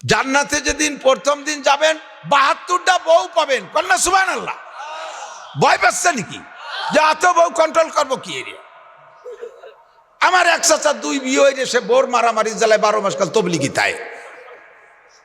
জান্নাতে যেদিন প্রথম দিন যাবেন 72টা বউ পাবেন, কন্যা সুবহানাল্লাহ। ভয় পাচ্ছে নাকি যে এত বউ কন্ট্রোল করবো কি এরিয়া? আমার এক চাচা 2 বিয়ে হয়ে সে বোর মারামারি জ্বালায় 12 মাস কাল তবলিগি তাই।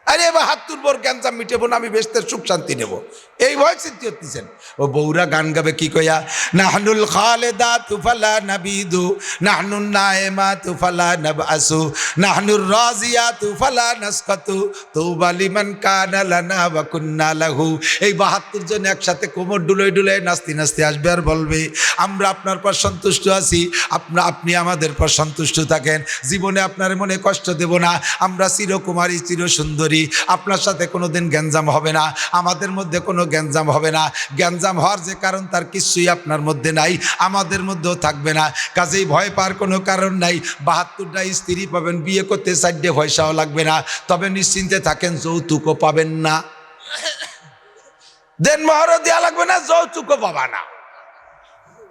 আরে এবার 72 বোর গ্যাঞ্জাম মিটেবো না, আমি বেশতের সুখ শান্তি নেবো, এই ভয় চিন্তা করতেছেন। ও বউরা গান গাবে কি কইয়া, নাহনুল খালেদাতু ফালা নাবিদু, নাহনুন নায়েমাতু ফালা নাবআসু, নাহনুর রাজিয়াতু ফালা নাসকাতু, তুবা লিমান কানা লানা ওয়া কুন্না লাহু। এই 72 জন একসাথে কোমর ডুলোয় ডুলোয় নাচতে নাচতে আসবে আর বলবে, আমরা আপনার পর সন্তুষ্ট আছি, আপনি আমাদের পর সন্তুষ্ট থাকেন, জীবনে আপনার মনে কষ্ট দেব না, আমরা চিরকুমারী চির সুন্দরী, আপনার সাথে কোনোদিন গ্যাঞ্জাম হবে না, আমাদের মধ্যে কোনো গ্যাঞ্জাম হবে না। গ্যাঞ্জাম হওয়ার যে কারণ তার কিছুই আপনার মধ্যে নাই, আমাদের মধ্যেও থাকবে না, কাজেই ভয় পাওয়ার কোনো কারণ নাই। 72টা স্ত্রী পাবেন, বিয়ে করতে 4টে পয়সাও লাগবে না, তবে নিশ্চিন্তে থাকেন যৌতুকও পাবেন না, দেনমোহরও দেওয়া লাগবে না, যৌতুকও পাবা না।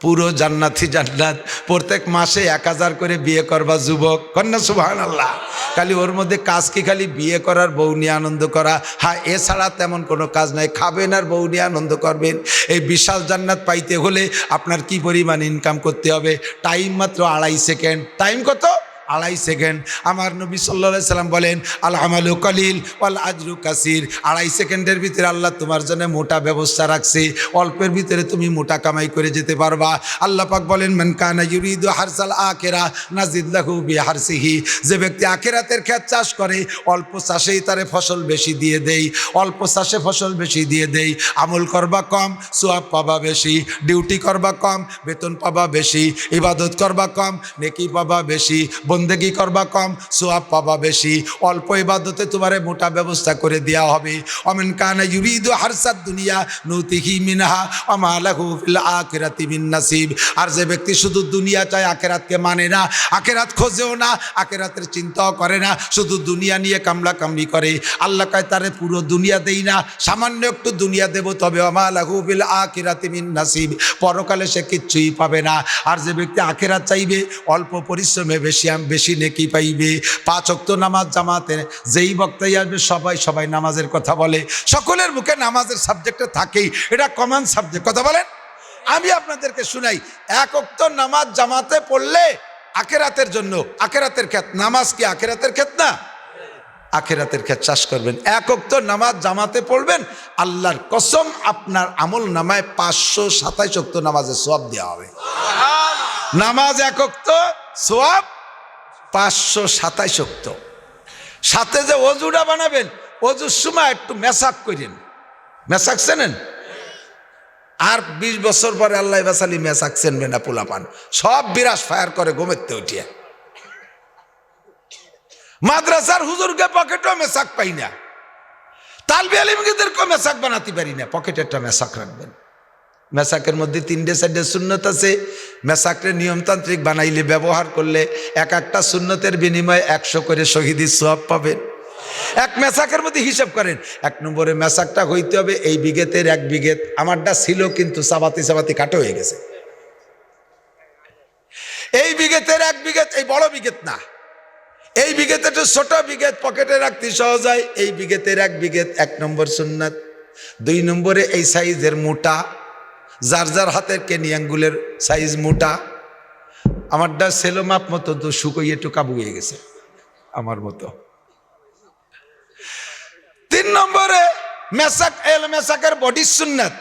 পুরো জান্নাতি জান্নাত। প্রত্যেক মাসে 1000 করে বিয়ে করবা যুবক, কন্যা সুবহানাল্লাহ। খালি ওর মধ্যে কাজ কি খালি বিয়ে করার, বউ নিয়ে আনন্দ করা? হ্যাঁ, এছাড়া তেমন কোনো কাজ নাই, খাবেন আর বউ নিয়ে আনন্দ করবেন। এই বিশাল জান্নাত পাইতে হলে আপনার কি পরিমাণ ইনকাম করতে হবে? টাইম মাত্র 2.5 সেকেন্ড। টাইম কত? 2.5 সেকেন্ড। আমার নবী সাল্লাল্লাহু আলাইহি সাল্লাম বলেন, আল আমালু কলিল ওয়াল আজরু কাসির। 2.5 সেকেন্ডের ভিতরে আল্লাহ তোমার জন্য মোটা ব্যবস্থা রাখছে, অল্পের ভিতরে তুমি মোটা কামাই করে যেতে পারবা। আল্লাহ পাক বলেন, মান কানা ইউরিদু হারসাল আখিরা নাজিদ লাহু বিহারসিহি। যে ব্যক্তি আখিরাতের ক্ষেত চাষ করে, অল্প চাষেই তারে ফসল বেশি দিয়ে দেই, অল্প চাষে ফসল বেশি দিয়ে দেই। আমল করবা কম, সওয়াব পাবা বেশি, ডিউটি করবা কম, বেতন পাবা বেশি, ইবাদত করবা কম, নেকি পাবা বেশি, বন্দেগি করবা কম, সওয়াব পাবা বেশি। অল্প ইবাদতে তোমারে মোটা ব্যবস্থা করে দেওয়া হবে। ওমান কানা ইউরিদু হারসাদ দুনিয়া নুতিহি মিনহা ওয়া মা লাহু ফিল আখিরাতি মিন নাসিব। আর যে ব্যক্তি শুধু দুনিয়া চায়, আখিরাতকে মানে না, আখিরাত খোঁজেও না, আখিরাতের চিন্তাও করে না, শুধু দুনিয়া নিয়ে কামলা কামলি করে, আল্লাহ কয় তারে পুরো দুনিয়া দেই না, সামান্য একটু দুনিয়া দেব, তবে ওয়া মা লাহু ফিল আখিরাতি মিন নাসিব। পরকালে সে কিচ্ছুই পাবে না। আর যে ব্যক্তি আখিরাত চাইবে, অল্প পরিশ্রমে বেশি নেকি পাইবে। 5 ওয়াক্ত নামাজ জামাতে যেই বক্তাই আসবে সবাই নামাজের কথা বলে, সকলের মুখে নামাজের সাবজেক্টে থাকেই, এটা কমন সাবজেক্ট। কথা বলেন, আমি আপনাদেরকে শুনাই, 1 ওয়াক্ত নামাজ জামাতে পড়লে আখিরাতের জন্য, আখিরাতের ক্ষেত। নামাজ কি আখিরাতের ক্ষেত না? আখিরাতের ক্ষেত চাষ করবেন। 1 ওয়াক্ত নামাজ জামাতে পড়বেন, আল্লাহর কসম আপনার আমল নামায় 527 ওয়াক্ত নামাজের সওয়াব দেওয়া হবে। নামাজ 1 ওয়াক্ত, সওয়াব 527 ওয়াক্ত। সাথে যে ওযুটা বানাবেন, ওযুর সময় একটু মেসাক করেন। মেসাক চেনেন? আর 20 বছর পরে আল্লাহ বাসালি মেসাক চেনবে না, পোলাপান সব বিরাস ফায়ার করে ঘুমেতে উঠিয়া। মাদ্রাসার হুজুরকে পকেটও মেসাক পাই না, তালবে আলিমদেরকেও মেসাক বানাতে পারি না, পকেটে একটা মেসাক রাখবেন। মেসাকের মধ্যে 3-4 সুন্নত আছে। মেসাকরে নিয়মতান্ত্রিক বানাইলে, ব্যবহার করলে এক একটা সুন্নতের বিনিময়ে 100 করে শহীদের সওয়াব পাবেন। এক মেসাকের মধ্যে হিসাব করেন, 1 নম্বরে মেসাকটা হইতে হবে এই বিঘেতের 1 বিঘেত। আমারটা ছিল কিন্তু চাবাতি কাটো হয়ে গেছে। এই বিঘেতের 1 বিঘেত, এই বড় বিঘেত না, এই বিঘেতে একটু ছোট বিঘেত, পকেটে রাখতে সহজ হয়। এই বিঘেতের 1 বিঘেত 1 নম্বর সুন্নাত। 2 নম্বরে এই সাইজের মোটা, যার যার হাতের কেনি আঙ্গুলের সাইজ মোটা। আমারটা সেলো মাপ মতো তো শুকোই একটু কাবু হয়ে গেছে আমার মতো। 3 নম্বরে মেসাক, মেসাকের বডি সুন্নাত।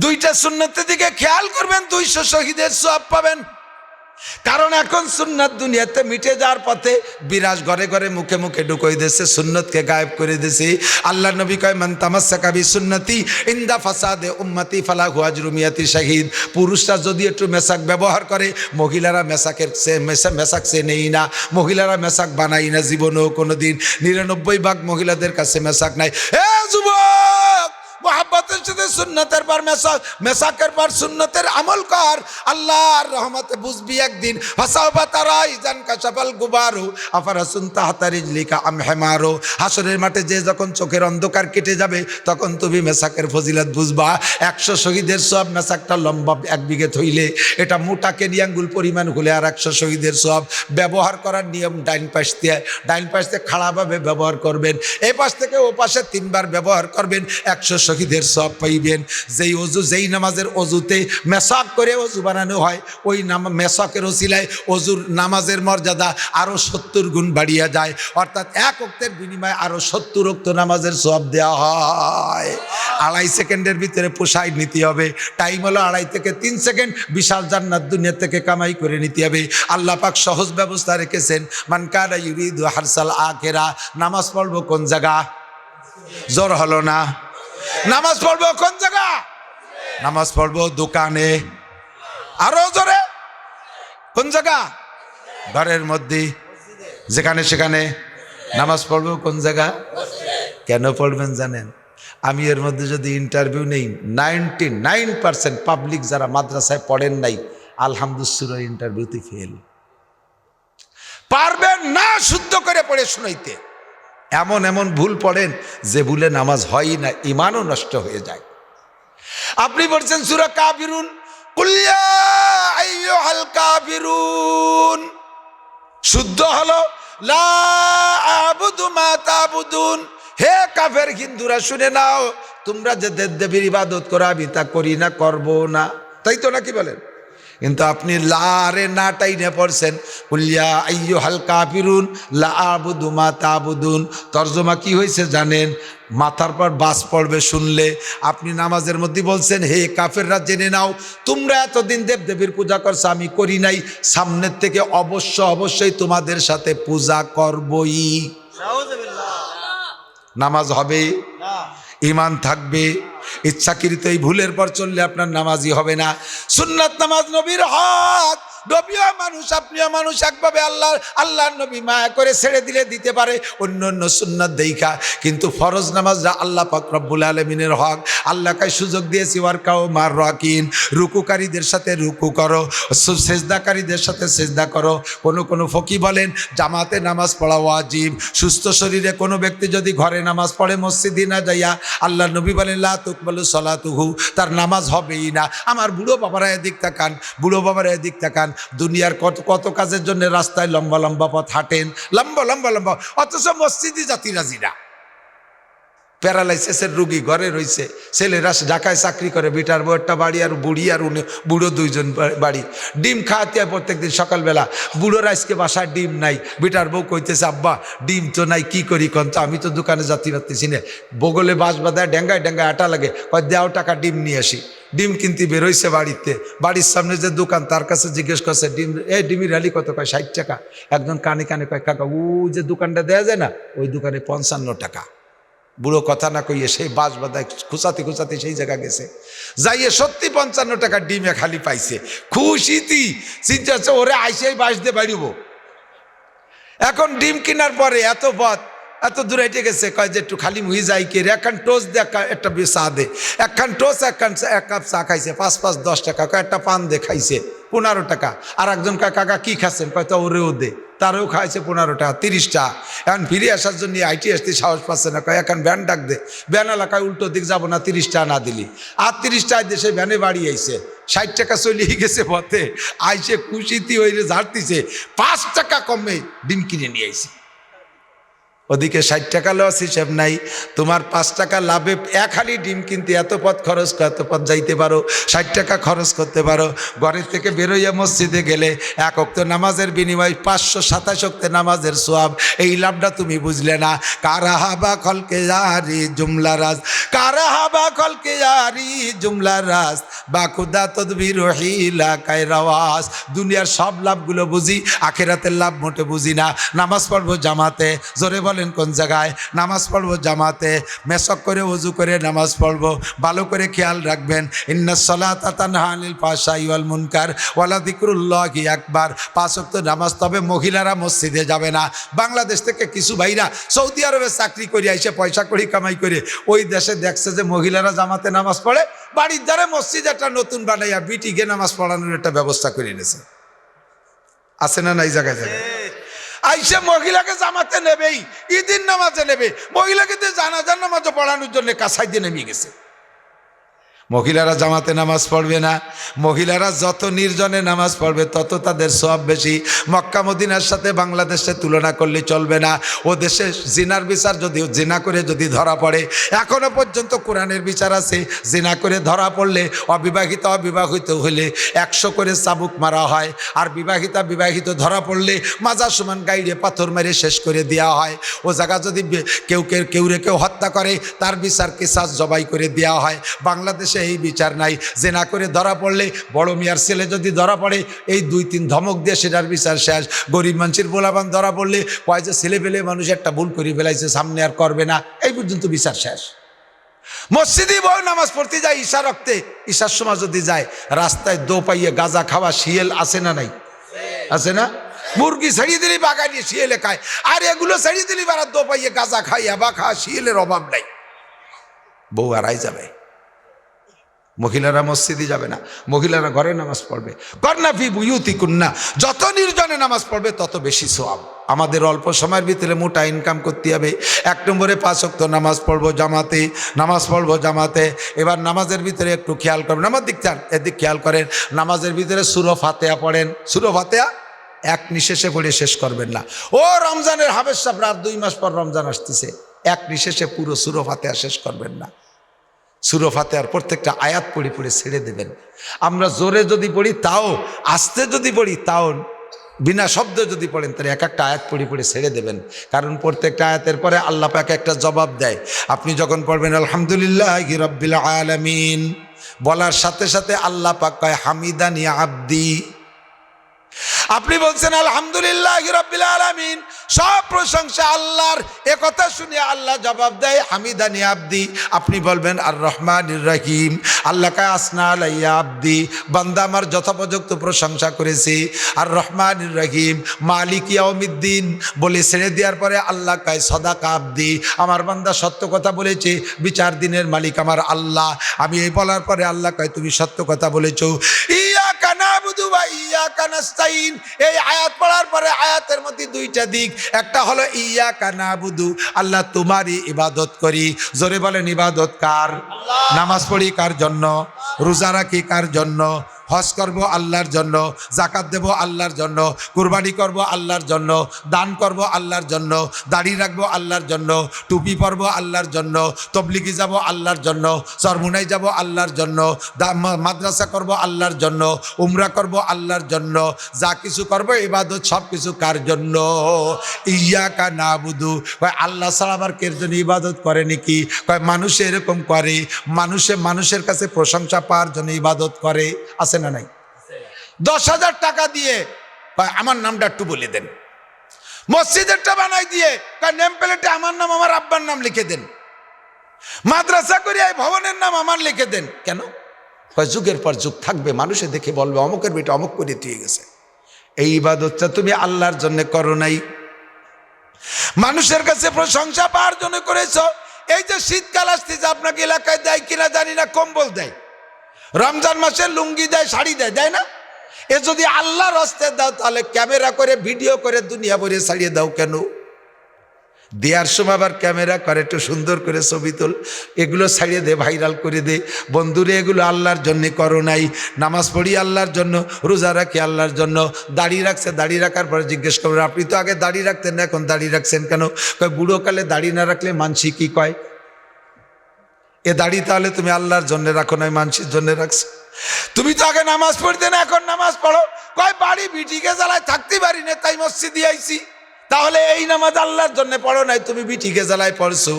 2টা সুন্নতের দিকে খেয়াল করবেন, 200 শহীদের সওয়াব পাবেন। কারণ এখন সুন্নাত দুনিয়াতে মিটে যাওয়ার পথে বিরাজ ঘরে ঘরে মুখে মুখে ঢুকিয়ে দিয়েছে, সুন্নতকে গায়েব করে দিয়েছে। আল্লাহ নবী কয়, মান তামাসসাকা বিসুন্নতি ইনদা ফাসাদে উম্মতি ফালাহু আজরু মিয়াতি শাহিদ। পুরুষরা যদি একটু মেসাক ব্যবহার করে, মহিলারা মেসাক সে নেই না, মহিলারা মেসাক বানাই না জীবনেও কোনোদিন। 99 ভাগ মহিলাদের কাছে মেসাক নাই। এ যুবক, মোহাব্বতের সাথে সুন্নতের পর মেসাক, মেসাকের পর সুন্নতের আমল কর, আল্লাহর রহমতে বুঝবি একদিন। ফাসাওফা তারা ইজান কাশাফাল গুবারু আফারাসুন তাহতা রিজলিকা আম হিমারু। হাসরের মাঠে যে যখন চোখের অন্ধকার কেটে যাবে তখন তুমি মেসাকের ফজিলত বুঝবা। 100 শহীদের সব, মেসাকটা লম্বা 1 বিঘে থইলে এটা মোটা কেনি আঙ্গুল পরিমাণ হলে আর 100 শহীদের সব। ব্যবহার করার নিয়ম ডাইন পাশ দিয়ে খাড়াভাবে ব্যবহার করবেন, এই পাশ থেকে ও পাশে 3 বার ব্যবহার করবেন, 100 শহীদের সব পাইবেন। যেই নামাজের অজুতে মেসাক করে অজু বানানো হয়, ওই মেসাকের ওসিলায় অজুর নামাজের মর্যাদা আরো 70 গুণ বাড়িয়ে যায়। অর্থাৎ 1 ওয়াক্তের বিনিময়ে আরো 70 ওয়াক্ত নামাজের সওয়াব দেওয়া হয়। 2.5 সেকেন্ডের ভিতরে পোষায় নিতে হবে। টাইম হলো 2.5 থেকে 3 সেকেন্ড। বিশাল জান্নাত দুনিয়া থেকে কামাই করে নিতে হবে। আল্লাহ পাক সহজ ব্যবস্থা রেখেছেন। মান কানা ইউরিদু হারসাল আখিরা। নামাজ পড়বো কোন জায়গা? জোর হলো না। নামাজ পড়বো কোন জায়গা? নামাজ পড়বো দোকানে। আরো জোরে, কোন জায়গা? ঘরের মধ্যে, যেখানে সেখানে। নামাজ পড়বো কোন জায়গা? কেন পড়বেন জানেন? আমি এর মধ্যে যদি ইন্টারভিউ নেই, 99% পাবলিক যারা মাদ্রাসায় পড়েন নাই আলহামদুলিল্লাহ ইন্টারভিউতে ফেল। পারবেন না শুদ্ধ করে পড়ে শুনাইতে। এমন এমন ভুল পড়েন যে ভুলে নামাজ হয় না, ইমানও নষ্ট হয়ে যায়। আপনি বলছেন সূরা কাফিরুন, কুল ইয়া আইয়ুহাল কাফিরুন, শুদ্ধ হলো লা আ'বুদু মা তা'বুদুন। হে কাফের হিন্দুরা শুনে নাও, তোমরা যে দেবদেবীর ইবাদত করো আমি তা করি না, করবো না, তাই তো নাকি বলেন? কিন্তু আপনি লারে নাটাই নে পড়ছেন, কুল ইয়া আইয়ুহাল কাফিরুন লা আ'বুদু মা তা'বুদুন। তর্জমা কি হয়েছে জানেন? মাথার পর বাস পড়বে শুনলে। আপনি নামাজের মধ্যে বলছেন, হে কাফেররা জেনে নাও, তোমরা এতদিন দেবদেবীর পূজা করছো, আমি করি নাই, সামনের থেকে অবশ্যই তোমাদের সাথে পূজা করবই। নামাজ হবে, ইমান থাকবে। ইচ্ছাকৃত এই ভুলের পর চললে আপনার নামাজই হবে না। সুন্নাত নামাজ নবীর হক। নবীও মানুষ, আপনিও মানুষ। একভাবে আল্লাহর নবী মায়া করে ছেড়ে দিলে দিতে পারে অন্য সুন্নাত দেইখা, কিন্তু ফরজ নামাজটা আল্লাহ পাক রব্বুল আলামিনের হক। আল্লাহকে সুযোগ দিয়েছি ওয়ারকাও মার রাকিন, রুকুকারীদের সাথে রুকু করো, সেজদাকারীদের সাথে সেজদা করো। কোনো ফকি বলেন জামাতে নামাজ পড়া ওয়াজিব। সুস্থ শরীরে কোনো ব্যক্তি যদি ঘরে নামাজ পড়ে মসজিদে না যাইয়া, আল্লাহ নবী বলেন লা তুকবালু সলাতুহু, তার নামাজ হবেই না। আমার বুড়ো বাবারা এদিক তাকান, বুড়ো বাবারা এদিক তাকান। দুনিয়ার কত কাজের জন্য রাস্তায় লম্বা পথ হাঁটেন, লম্বা, অথচ মসজিদে জাতি রাজিরা। প্যারালাইসিসের রুগী ঘরে রয়েছে, ছেলেরা ঢাকায় চাকরি করে, বেটার বউ একটা বাড়ি আর বুড়ি আর বুড়ো 2 জন বাড়ি। ডিম খাওয়াতে হয় প্রত্যেক দিন সকালবেলা। বুড়োর আজকে বাসায় ডিম নাই, বেটার বউ কইতেছে আব্বা ডিম তো নাই, কি করি কন? তো আমি তো দোকানে যাতে পারতেছি না, বগলে বাঁশ বাঁধায় ডেঙ্গায় আটা লাগে, কয় দেও টাকা ডিম নিয়ে আসি। ডিম কিনতে বেরোইছে বাড়িতে, বাড়ির সামনে যে দোকান তার কাছে জিজ্ঞেস করছে ডিম, ডিমের রালি কত? কয় 60 টাকা। একজন কানে কয় কাকা ও যে দোকানটা দেওয়া যায় না, ওই দোকানে 55 টাকা। বুড়ো কথা না কইয়ে সেই বাঁশ বাঁধায় খুঁচাতে সেই জায়গা গেছে, যাইয়ে সত্যি 55 টাকা ডিমে খালি পাইছে। খুশিতি চিন্তা হচ্ছে ওরে আইসে বাঁশ দিয়ে বাড়িব। এখন ডিম কেনার পরে এত দূর হেঁটে গেছে, কয় যে একটু খালি মুহি যাই কে, একখান টোস্ট দে, একটা চা দে, একখান টোস্ট, এক কাপ চা খাইছে, 5 10 টাকা। কয় একটা পান দে, খাইছে 15 টাকা। আর একজন কয় কাকা কি খাচ্ছেন? কয় তো ওরেও দে, তারও খাইছে 15 টাকা, 30 টাকা। এখন ফিরে আসার জন্য আসতে সাহস পাচ্ছে না, কয় এখন ভ্যান ডাক দে। ভ্যান এলাকায় উল্টো দিক যাবো না, 30 টাকা না দিলি। আর 30 টাকা দিয়ে সে ভ্যানে বাড়ি আইছে, 60 টাকা চলিয়ে গেছে পথে। আইসে খুশিতি হইলে ঝাড়তিছে, 5 টাকা কমে ডিম কিনে নিয়ে আইছে। ওদিকে 60 টাকা লস হিসেব নাই। তোমার 5 টাকা লাভে এক হালি ডিম কিনতে এত পথ খরচ, এত পথ যাইতে পারো, 60 টাকা খরচ করতে পারো। ঘরের থেকে বেরোইয়া মসজিদে গেলে 1 ওয়াক্ত নামাজের বিনিময়ে 527 ওয়াক্ত নামাজের সওয়াব। এই লাভটা তুমি বুঝলে না। কারাহাবা খলকে জারি জুমলা রাজ, কারাহাবা খলকে জারি জুমলা রাজ, বা খুদা তদবির হিলা কায়রাওয়াজ। দুনিয়ার সব লাভগুলো বুঝি, আখিরাতের লাভ মোটে বুঝি না। নামাজ পড়বো জামাতে, জোরে বলেন কোন জায়গায়? নামাজ পড়বো জামাতে, মেশক করে ওযু করে নামাজ পড়বো। ভালো করে খেয়াল রাখবেন, ইন্নাস সালাতা তানহা আনিল ফাহশাই ওয়াল মুনকার ওয়ালা যিকরুল্লাহি আকবার। 5 ওয়াক্ত নামাজ। তবে মহিলারা মসজিদে যাবে না। বাংলাদেশ থেকে কিছু ভাইরা সৌদি আরবে চাকরি করে এসে পয়সা করি কামাই করে ওই দেশে দেখছে যে মহিলারা জামাতে নামাজ পড়ে, বাড়ির দ্বারে মসজিদ একটা নতুন বানাইয়া বিটিকে নামাজ পড়ানোর একটা ব্যবস্থা করে নিয়েছে। আছে না নাই জায়গায় জায়গায়? আইসে মহিলাকে জামাতে নেবেই, ঈদের নামাজে নেবে, মহিলাকে তো জানাজার নামাজও পড়ানোর জন্য কাছাই দিয়ে নেমে গেছে। মহিলারা জামাতে নামাজ পড়বে না। মহিলারা যত নির্জনে নামাজ পড়বে তত তাদের সওয়াব বেশি। মক্কা মদিনার সাথে বাংলাদেশে তুলনা করলে চলবে না। ও দেশে জিনার বিচার যদি জিনা করে যদি ধরা পড়ে, এখনো পর্যন্ত কোরআনের বিচার আছে, জিনা করে ধরা পড়লে অবিবাহিত হলে 100 করে চাবুক মারা হয়, আর বিবাহিত ধরা পড়লে মাজা সমান গাইড়ে পাথর মেরে শেষ করে দেওয়া হয়। ও জায়গা যদি কেউ হত্যা করে তার বিচার কিসাস জবাই করে দেওয়া হয়। বাংলাদেশে এই বিচার নাই। জেনা করে ধরা পড়লে, বড় মিয়ার ছেলে যদি ধরা পড়ে, এই 2-3 ধমক দিয়ে সেটার বিচার শেষ। গরিব মানুষের বোলাবান ধরা পড়লে কয় যে ছেলে পেলে মানুষ একটা ভুল করে ফেলাইছে, সামনে আর করবে না, এই পর্যন্ত বিচার শেষ। মসজিদে বউ নামাজ পড়তে যায় ঈশা রক্তে, ঈশার সময় যদি যায় রাস্তায় দো পাইয়ে গাঁজা খাওয়া শিয়াল আছে না নাই? আছে না? মুরগি ছেড়িয়ে দিলি বাগানে শিয়ালে খায়, আর এগুলো ছেড়িয়ে দিলি বারা দো পাইয়ে গাঁজা খাই, আবা খাওয়া শিয়ালের অভাব নাই। বউ আড়াই যাবে। মহিলারা মসজিদে যাবে না, মহিলারা ঘরে নামাজ পড়বে। করনা ফি বুয়ুতিকুন্না, যত নির্জনে নামাজ পড়বে তত বেশি সওয়াব। আমাদের অল্প সময়ের ভিতরে মোটা ইনকাম করতে হবে। 1 নম্বরে 5 ওয়াক্ত নামাজ পড়বো জামাতে। এবার নামাজের ভিতরে একটু খেয়াল করবেন, আমার এদিক খেয়াল করেন। নামাজের ভিতরে সূরা ফাতিহা পড়েন। সূরা ফাতিহা এক নিঃশেষে পড়ে শেষ করবেন না। ও রমজানের হাফেজ সাহেব, রাত 2 মাস পর রমজান আসতেছে, এক নিঃশেষে পুরো সূরা ফাতিহা শেষ করবেন না। সূরা ফাতিহার প্রত্যেকটা আয়াত পড়ে ছেড়ে দেবেন। আমরা জোরে যদি পড়ি তাও, আস্তে যদি পড়ি তাও, বিনা শব্দ যদি পড়েন তাহলে এক একটা আয়াত পড়ে ছেড়ে দেবেন। কারণ প্রত্যেকটা আয়াতের পরে আল্লাহ পাক একটা জবাব দেয়। আপনি যখন পড়বেন আলহামদুলিল্লাহি রাব্বিল আলামিন বলার সাথে সাথে আল্লাহ পাক কয় হামিদানি আব্দি। আপনি বলছেন আলহামদুলিল্লাহি রাব্বিল আলামিন, সব প্রশংসা আল্লাহর। এ কথা শুনে আল্লাহ জবাব দেয় হামিদানি আব্দি। আপনি বলবেন আর রহমানির রহিম, আল্লাহ কা আসনা আলাইয়া আব্দি, বান্দা আমার যথোপযুক্ত প্রশংসা করেছে। আর রহমানির রহিম মালিক ইয়াউমিদ্দিন বলে ছেড়ে দেওয়ার পরে আল্লাহ কায় সাদাকা আব্দি, আমার বান্দা সত্য কথা বলেছে, বিচার দিনের মালিক আমার আল্লাহ। আমি এই বলার পরে আল্লাহ কয় তুমি সত্য কথা বলেছো। ইয়াকা নাবুদু ওয়া ইয়াকা নাস্তাইন, এই আয়াত পড়ার পরে আয়াতের মধ্যে 2টা দিক। একটা হলো ইয়াকা নাবুদু, আল্লাহ তোমারই ইবাদত করি। জোরে বলেন ইবাদত কার? নামাজ পড়ি কার জন্য? রোজা রাখি কার জন্য? হজ করব আল্লাহর জন্য, জাকাত দেব আল্লাহর জন্য, কুরবানি করব আল্লাহর জন্য, দান করব আল্লাহর জন্য, দাড়ি রাখবো আল্লাহর জন্য, টুপি পরব আল্লাহর জন্য, তবলিগি যাব আল্লাহর জন্য, চরমুনাই যাব আল্লাহর জন্য, মাদ্রাসা করব আল্লাহর জন্য, উমরা করব আল্লাহর জন্য। যা কিছু করব ইবাদত সব কিছু কার জন্য? ইয়াকা নাবুদু। কয় আল্লাহ ছাড়া আবার কের জন্য ইবাদত করে নাকি? কয় মানুষে এরকম করে, মানুষের কাছে প্রশংসা পাওয়ার জন্য ইবাদত করে। আছে না নাই? 10,000 টাকা দিয়ে আমার নামটা একটু বলে দেন। মসজিদেরটা বানাই দিয়ে নেম প্লেটে আমার নাম, আমার আব্বার নাম লিখে দেন। মাদ্রাসা করে এই ভবনের নাম আমার লিখে দেন। কেন? যুগের পর যুগ থাকবে, মানুষে দেখে বলবে অমুকের বেটা অমুক করে দিয়ে গেছে। এই ইবাদতটা তুমি আল্লাহর জন্য করো নাই, মানুষের কাছে প্রশংসা পাওয়ার জন্য করেছ। এই যে শীতকাল আসতেছে, আপনাকে এলাকায় দেয় কিনা জানি না, কম্বল দেয়, রমজান মাসে লুঙ্গি দেয়, শাড়ি দেয়, দেয় না? এ যদি আল্লাহর হস্তে দাও তাহলে ক্যামেরা করে ভিডিও করে দুনিয়া ভরে ছাড়িয়ে দাও কেন? দেওয়ার সময় আবার ক্যামেরা করে একটু সুন্দর করে ছবি তোল, এগুলো ছাড়িয়ে দে, ভাইরাল করে দে। বন্ধুরে এগুলো আল্লাহর জন্য করো নাই। নামাজ পড়ি আল্লাহর জন্য, রোজা রাখি আল্লাহর জন্য, দাড়ি রাখছে, দাড়ি রাখার পরে জিজ্ঞেস করবেন আপনি তো আগে দাড়ি রাখতেন না, এখন দাড়ি রাখছেন কেন? কয় বুড়োকালে দাড়ি না রাখলে মানসি কি কয়? এ দাড়ি তাহলে তুমি আল্লাহর জন্য রাখো নাই, মানুষের জন্য রাখছো। তুমি তো আগে নামাজ পড়তে না, এখন নামাজ পড়ো। কয় বাড়ি বিটিকে জ্বালায় থাকতে পারি না, তাই মসজিদে আইছি। তাহলে এই নামাজ আল্লাহর জন্য পড়ো নাই, তুমি বিটিকে জ্বালায় পড়ছো।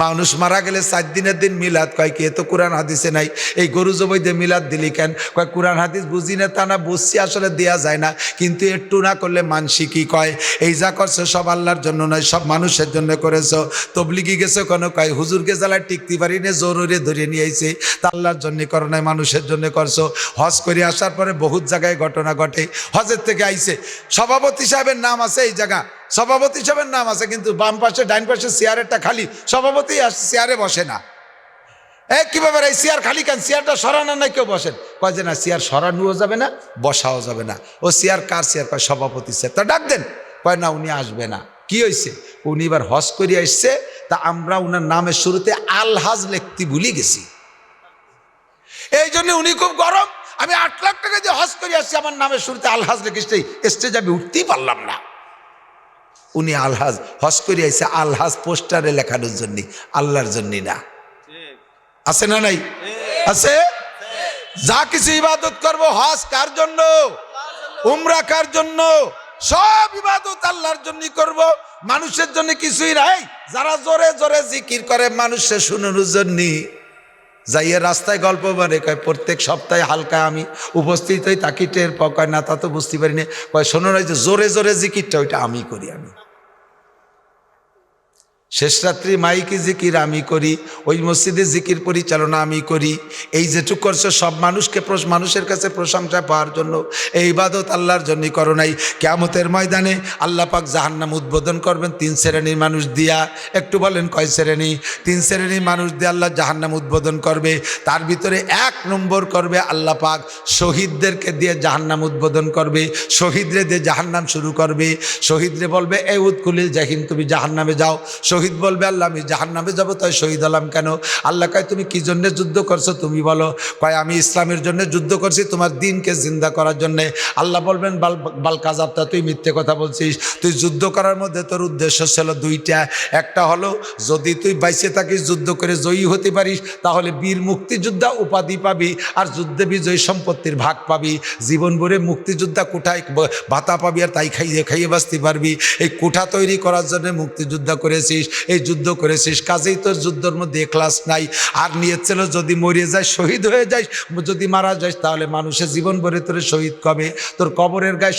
মানুষ মারা গেলে 4 দিনের দিন মিলাদ কয় কি? এ তো কোরআন হাদিসে নাই, এই গরু জবাই দিয়ে মিলাদ দিলি কেন? কয় কোরআন হাদিস বুঝি না, তা না বুঝছি, আসলে দেয়া যায় না, কিন্তু একটু না করলে মানসি কি কয়? এই যা করছো সব আল্লাহর জন্য নয়, সব মানুষের জন্য করেছো। তবলিগি গেছো কেন? কয় হুজুরকে জ্বালায় টিকতে পারি না, জোরে ধরে নিয়ে আইছে, তা আল্লাহর জন্য করো নাই, মানুষের জন্য করছো। হজ করে আসার পরে বহুত জায়গায় ঘটনা ঘটে। হজের থেকে আইছে, সভাপতি সাহেবের নাম আছে এই জায়গা, সভাপতি সাহেবের নাম আছে, কিন্তু বাম পাশে ডাইন পাশে চেয়ারেরটা খালি, সভাপতি চেয়ারে বসে না। কি ব্যাপার, এই চেয়ার খালি কেন? চেয়ারটা সরানো নাই, কেউ বসেন? কয় যে না, চেয়ার সরানোও যাবে না, বসাও যাবে না। ও চেয়ার কার চেয়ার? কয় সভাপতি চেয়ার। তা ডাক দেন। কয় না, উনি আসবে না। কি হয়েছে? উনি এবার হজ করে আসছে, তা আমরা উনার নামের শুরুতে আলহাজ লিখতে ভুলে গেছি, এই জন্য উনি খুব গরম। আমি 8 লাখ টাকা দিয়ে হজ করে আসছি, আমার নামের শুরুতে আলহাজ লিখেছি, স্টেজে আমি উঠতেই পারলাম না। উনি আলহাজ হজ করে আইসে আলহাজ পোস্টারে লেখানোর জন্য, আল্লাহর জন্য না। আছে না নাই? আছে। যা কিছু ইবাদত করব, হজ কার জন্য, উমরা কার জন্য, সব ইবাদত আল্লাহর জন্য করব, মানুষের জন্য কিছুই নাই। যারা জোরে জোরে জিকির করে মানুষের শুনানোর জন্য, যাইয়ে রাস্তায় গল্প মানে কয় প্রত্যেক সপ্তাহে হালকা আমি উপস্থিত হই, তাকে টের পায় না, তা তো বুঝতে পারি না। কয় শোনো না, যে জোরে জোরে জিকিরটা ওইটা আমি করি, আমি শেষ রাত্রি মাইকি জিকির আমি করি, ওই মসজিদে জিকির পরিচালনা আমি করি। এই যেটুক করছো সব মানুষের কাছে প্রশংসা পাওয়ার জন্য, এই ইবাদত আল্লাহর জন্যই করো নাই। কিয়ামতের ময়দানে আল্লাহ পাক জাহান্নাম উদ্বোধন করবেন 3 শ্রেণীর মানুষ দিয়া। একটু বলেন কয় শ্রেণী? 3 শ্রেণীর মানুষ দিয়ে আল্লাহ জাহান্নাম উদ্বোধন করবে। তার ভিতরে 1 নম্বর করবে আল্লাহ পাক শহীদদেরকে দিয়ে জাহান্নাম উদ্বোধন করবে। শহীদরে দিয়ে জাহান্নাম শুরু করবে। শহীদরে বলবে এ উদকুলিল জাহিন, তুমি জাহান্নামে যাও। শহীদ বলবে আল্লাহ আমি জাহান্নামে যাবো, তাই শহীদ হলাম কেন? আল্লাহ কয় তুমি কি জন্য যুদ্ধ করছো, তুমি বলো। কয় আমি ইসলামের জন্য যুদ্ধ করছি, তোমার দিনকে জিন্দা করার জন্যে। আল্লাহ বলবেন বাল কাজাবতা, তুই মিথ্যে কথা বলছিস। তুই যুদ্ধ করার মধ্যে তোর উদ্দেশ্য ছিল 2টা। একটা হলো যদি তুই বাইসে থাকিস, যুদ্ধ করে জয়ী হতে পারিস, তাহলে বীর মুক্তিযোদ্ধা উপাধি পাবি, আর যুদ্ধে বিজয়ী সম্পত্তির ভাগ পাবি। জীবন ভরে মুক্তিযোদ্ধা কোঠায় ভাতা পাবি, আর তাই খাইয়ে খাইয়ে বাঁচতে পারবি। এই কোঠা তৈরি করার জন্য মুক্তিযোদ্ধা করেছিস, এই যুদ্ধ করেছিস, কাজেই তোর যুদ্ধের মধ্যে এখলাস নাই। আর নিয়েছিল যদি মরে যায়, শহীদ হয়ে যাস, যদি মারা যাস, তাহলে মানুষের জীবন ভরে তোর শহীদ কবে, তোর কবরের গায়ে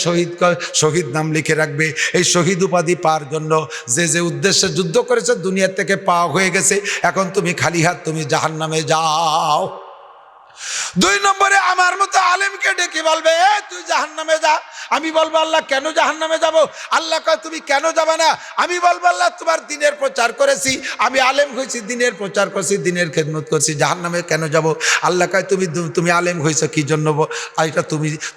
শহীদ নাম লিখে রাখবে। এই শহীদ উপাধি পাওয়ার জন্য যে যে উদ্দেশ্যে যুদ্ধ করেছে দুনিয়ার থেকে পাওয়া হয়ে গেছে, এখন তুমি খালি হাত, তুমি জাহান্নামে যাও। 2 নম্বরে আমার মতো আলেমকে ডেকে বলবে তুই জাহান্নামে যা। আমি বলবো আল্লাহ কেন জাহান্নামে যাব? আল্লাহ কয় তুমি কেন যাবে না? আমি বলবো আল্লাহ তোমার দিনের প্রচার করেছি, আমি আলেম হয়েছি, দিনের প্রচার করছি, দিনের খেদমত করছি, জাহান্নামে কেন যাব? আল্লাহ কয় তুমি আলেম হয়েছো কি জন্য? এটা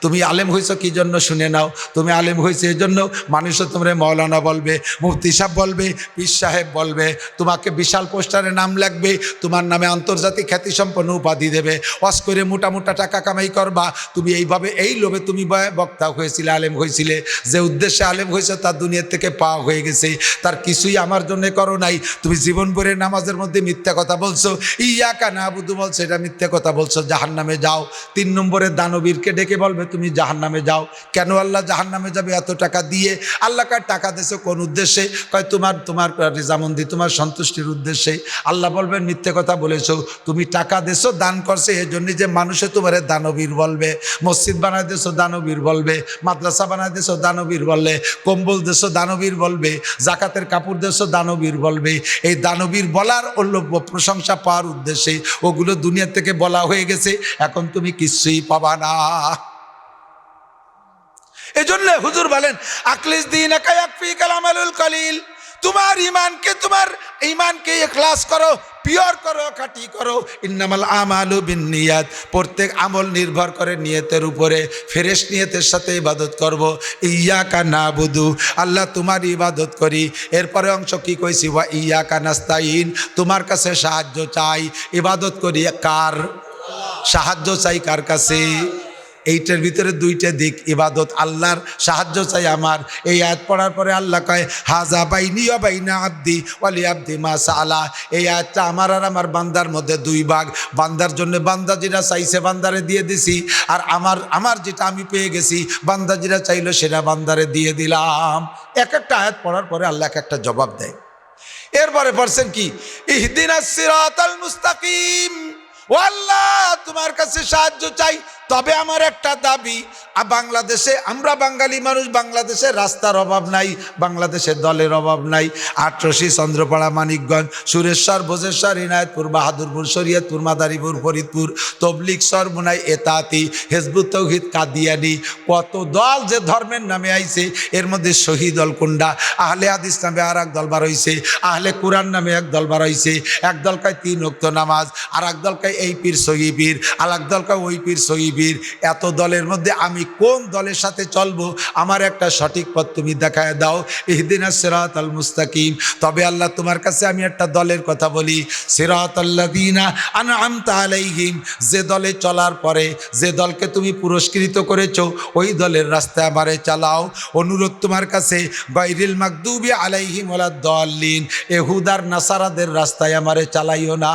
তুমি আলেম হয়েছো কি জন্য? শুনে নাও, তুমি আলেম হয়েছে এই জন্য মানুষও তোমরা মৌলানা বলবে, মুফতি সাহেব বলবে, পীর সাহেব বলবে, তোমাকে বিশাল পোস্টারে নাম লাগবে, তোমার নামে আন্তর্জাতিক খ্যাতিসম্পন্ন উপাধি দেবে, ওয়াজ করে মোটা মোটা টাকা কামাই করবা। তুমি এইভাবে এই লোভে তুমি বক্তা হয়েছিলে, আলেম হয়েছিলে, যে উদ্দেশ্যে আলেম হয়েছে তার দুনিয়ার থেকে পাওয়া হয়ে গেছে, তার কিছুই আমার জন্য করো নাই। তুমি জীবন ভরে নামাজের মধ্যে মিথ্যা কথা বলছো, ইয়াকা নাবুদু বলছো, এটা মিথ্যা কথা বলছো, জাহান্নামে যাও। 3 নম্বরে দানবীরকে ডেকে বলবে তুমি জাহান্নামে যাও। কেন আল্লাহ জাহান্নামে যাবে এত টাকা দিয়ে? আল্লাহ কার টাকা দিয়েছো কোন উদ্দেশ্যে? কয় তোমার রেজামন্দি, তোমার সন্তুষ্টির উদ্দেশ্যে। আল্লাহ বলবেন মিথ্যে কথা বলেছো, তুমি টাকা দিয়েছো, দান করছে এই জন্য যে মানুষে তোমারে দানবীর বলবে। মসজিদ বানায় দিয়েছো, দানবীর বলবে। মাদ্রাসা বানায় দিয়েছো, দানবীর বলবে। কম্বল দিয়েছো, দানবীর বলবে। জাকাতের কাপড় দিয়েছো, দানবীর বলবে। এই দানবীর বলার প্রশংসা পাওয়ার উদ্দেশ্যে ওগুলো দুনিয়া থেকে বলা হয়ে গেছে, এখন তুমি কিছুই পাবা না। এজন্য হুজুর বলেন আকলিস দীনাকা ইয়াকফিকাল আমালুল কলিল। তোমার ঈমানকে ইখলাস করো, পিওর করো, খাঁটি করো। ইন্নামাল আমালু বিন্নিয়াত, প্রত্যেক আমল নির্ভর করে নিয়তের উপরে। ফ্রেশ নিয়তের সাথে ইবাদত করব। ইয়াকা নাবুদু, আল্লাহ তোমার ইবাদত করি। এরপরে অংশ কি কইছি, ওয়া ইয়াকা নাস্তাইন, তোমার কাছে সাহায্য চাই। ইবাদত করি কার? সাহায্য চাই কার কাছে? এইটার ভিতরে 2টা দিক, ইবাদত আল্লাহর, সাহায্য চাই আমার। এই আয়াত পড়ার পরে আল্লাহ কয় হাজা বাইনি ওয়া বাইনা আব্দি ওয়ালি আব্দি মা সাআলা। এই আয়াতটা আমার আর আমার বান্দার মধ্যে 2 ভাগ। বান্দার জন্য বান্দা যেটা চাইছে বান্দারে দিয়ে দিছি, আর আমার যেটা আমি পেয়ে গেছি বান্দা যেটা চাইলো সেটা বান্দারে দিয়ে দিলাম। এক একটা আয়াত পড়ার পরে আল্লাহ এক একটা জবাব দেয়। এরপরে পড়ছেন কি, ইহদিনাস সিরাতাল মুস্তাকিম, ও আল্লাহ তোমার কাছে সাহায্য চাই। তবে আমার একটা দাবি, বাংলাদেশে আমরা বাঙালি মানুষ, বাংলাদেশে রাস্তার অভাব নাই, বাংলাদেশে দলের অভাব নাই। আটরশি, চন্দ্রপাড়া, মানিকগঞ্জ, সুরেশ্বর, ভোজেশ্বর, ইনায়তপুর, বাহাদুরপুর, শরীয়তপুর, মাদারীপুর, ফরিদপুর, তবলিগ, সরমুনাই, এতাতি, হেজবুত তৌহিদ, কাদিয়ানি, কত দল যে ধর্মের নামে আইছে। এর মধ্যে শহীদ দল কোনটা, আহলে হাদিস নামে আর এক দল বার হইছে, আহলে কুরআন নামে এক দল বার হইছে। এক দল কয় 3 ওয়াক্ত নামাজ, আর এক দল কয় এই পীর সহি পীর, আর এক দল কয় ওই পীর সহি পীর। এত দলের মধ্যে আমি কোন দলের সাথে চলবো? আমার একটা সঠিক পথ তুমি দেখায় দাও। ইহদিনাস সিরাতাল মুস্তাকিম। তবে আল্লাহ তোমার কাছে আমি একটা দলের কথা বলি, সিরাতাল্লাযীনা আনআমতা আলাইহিম, যে দলে চলার পরে যে দলকে তুমি পুরস্কৃত করেছো ওই দলের রাস্তায় আমারে চালাও। অনুরোধ তোমার কাছে, গায়রিল মাগদুবি আলাইহিম ওয়ালাদ-দাল্লিন, ইহুদার নাসারাদের রাস্তায় আমারে চালাইও না।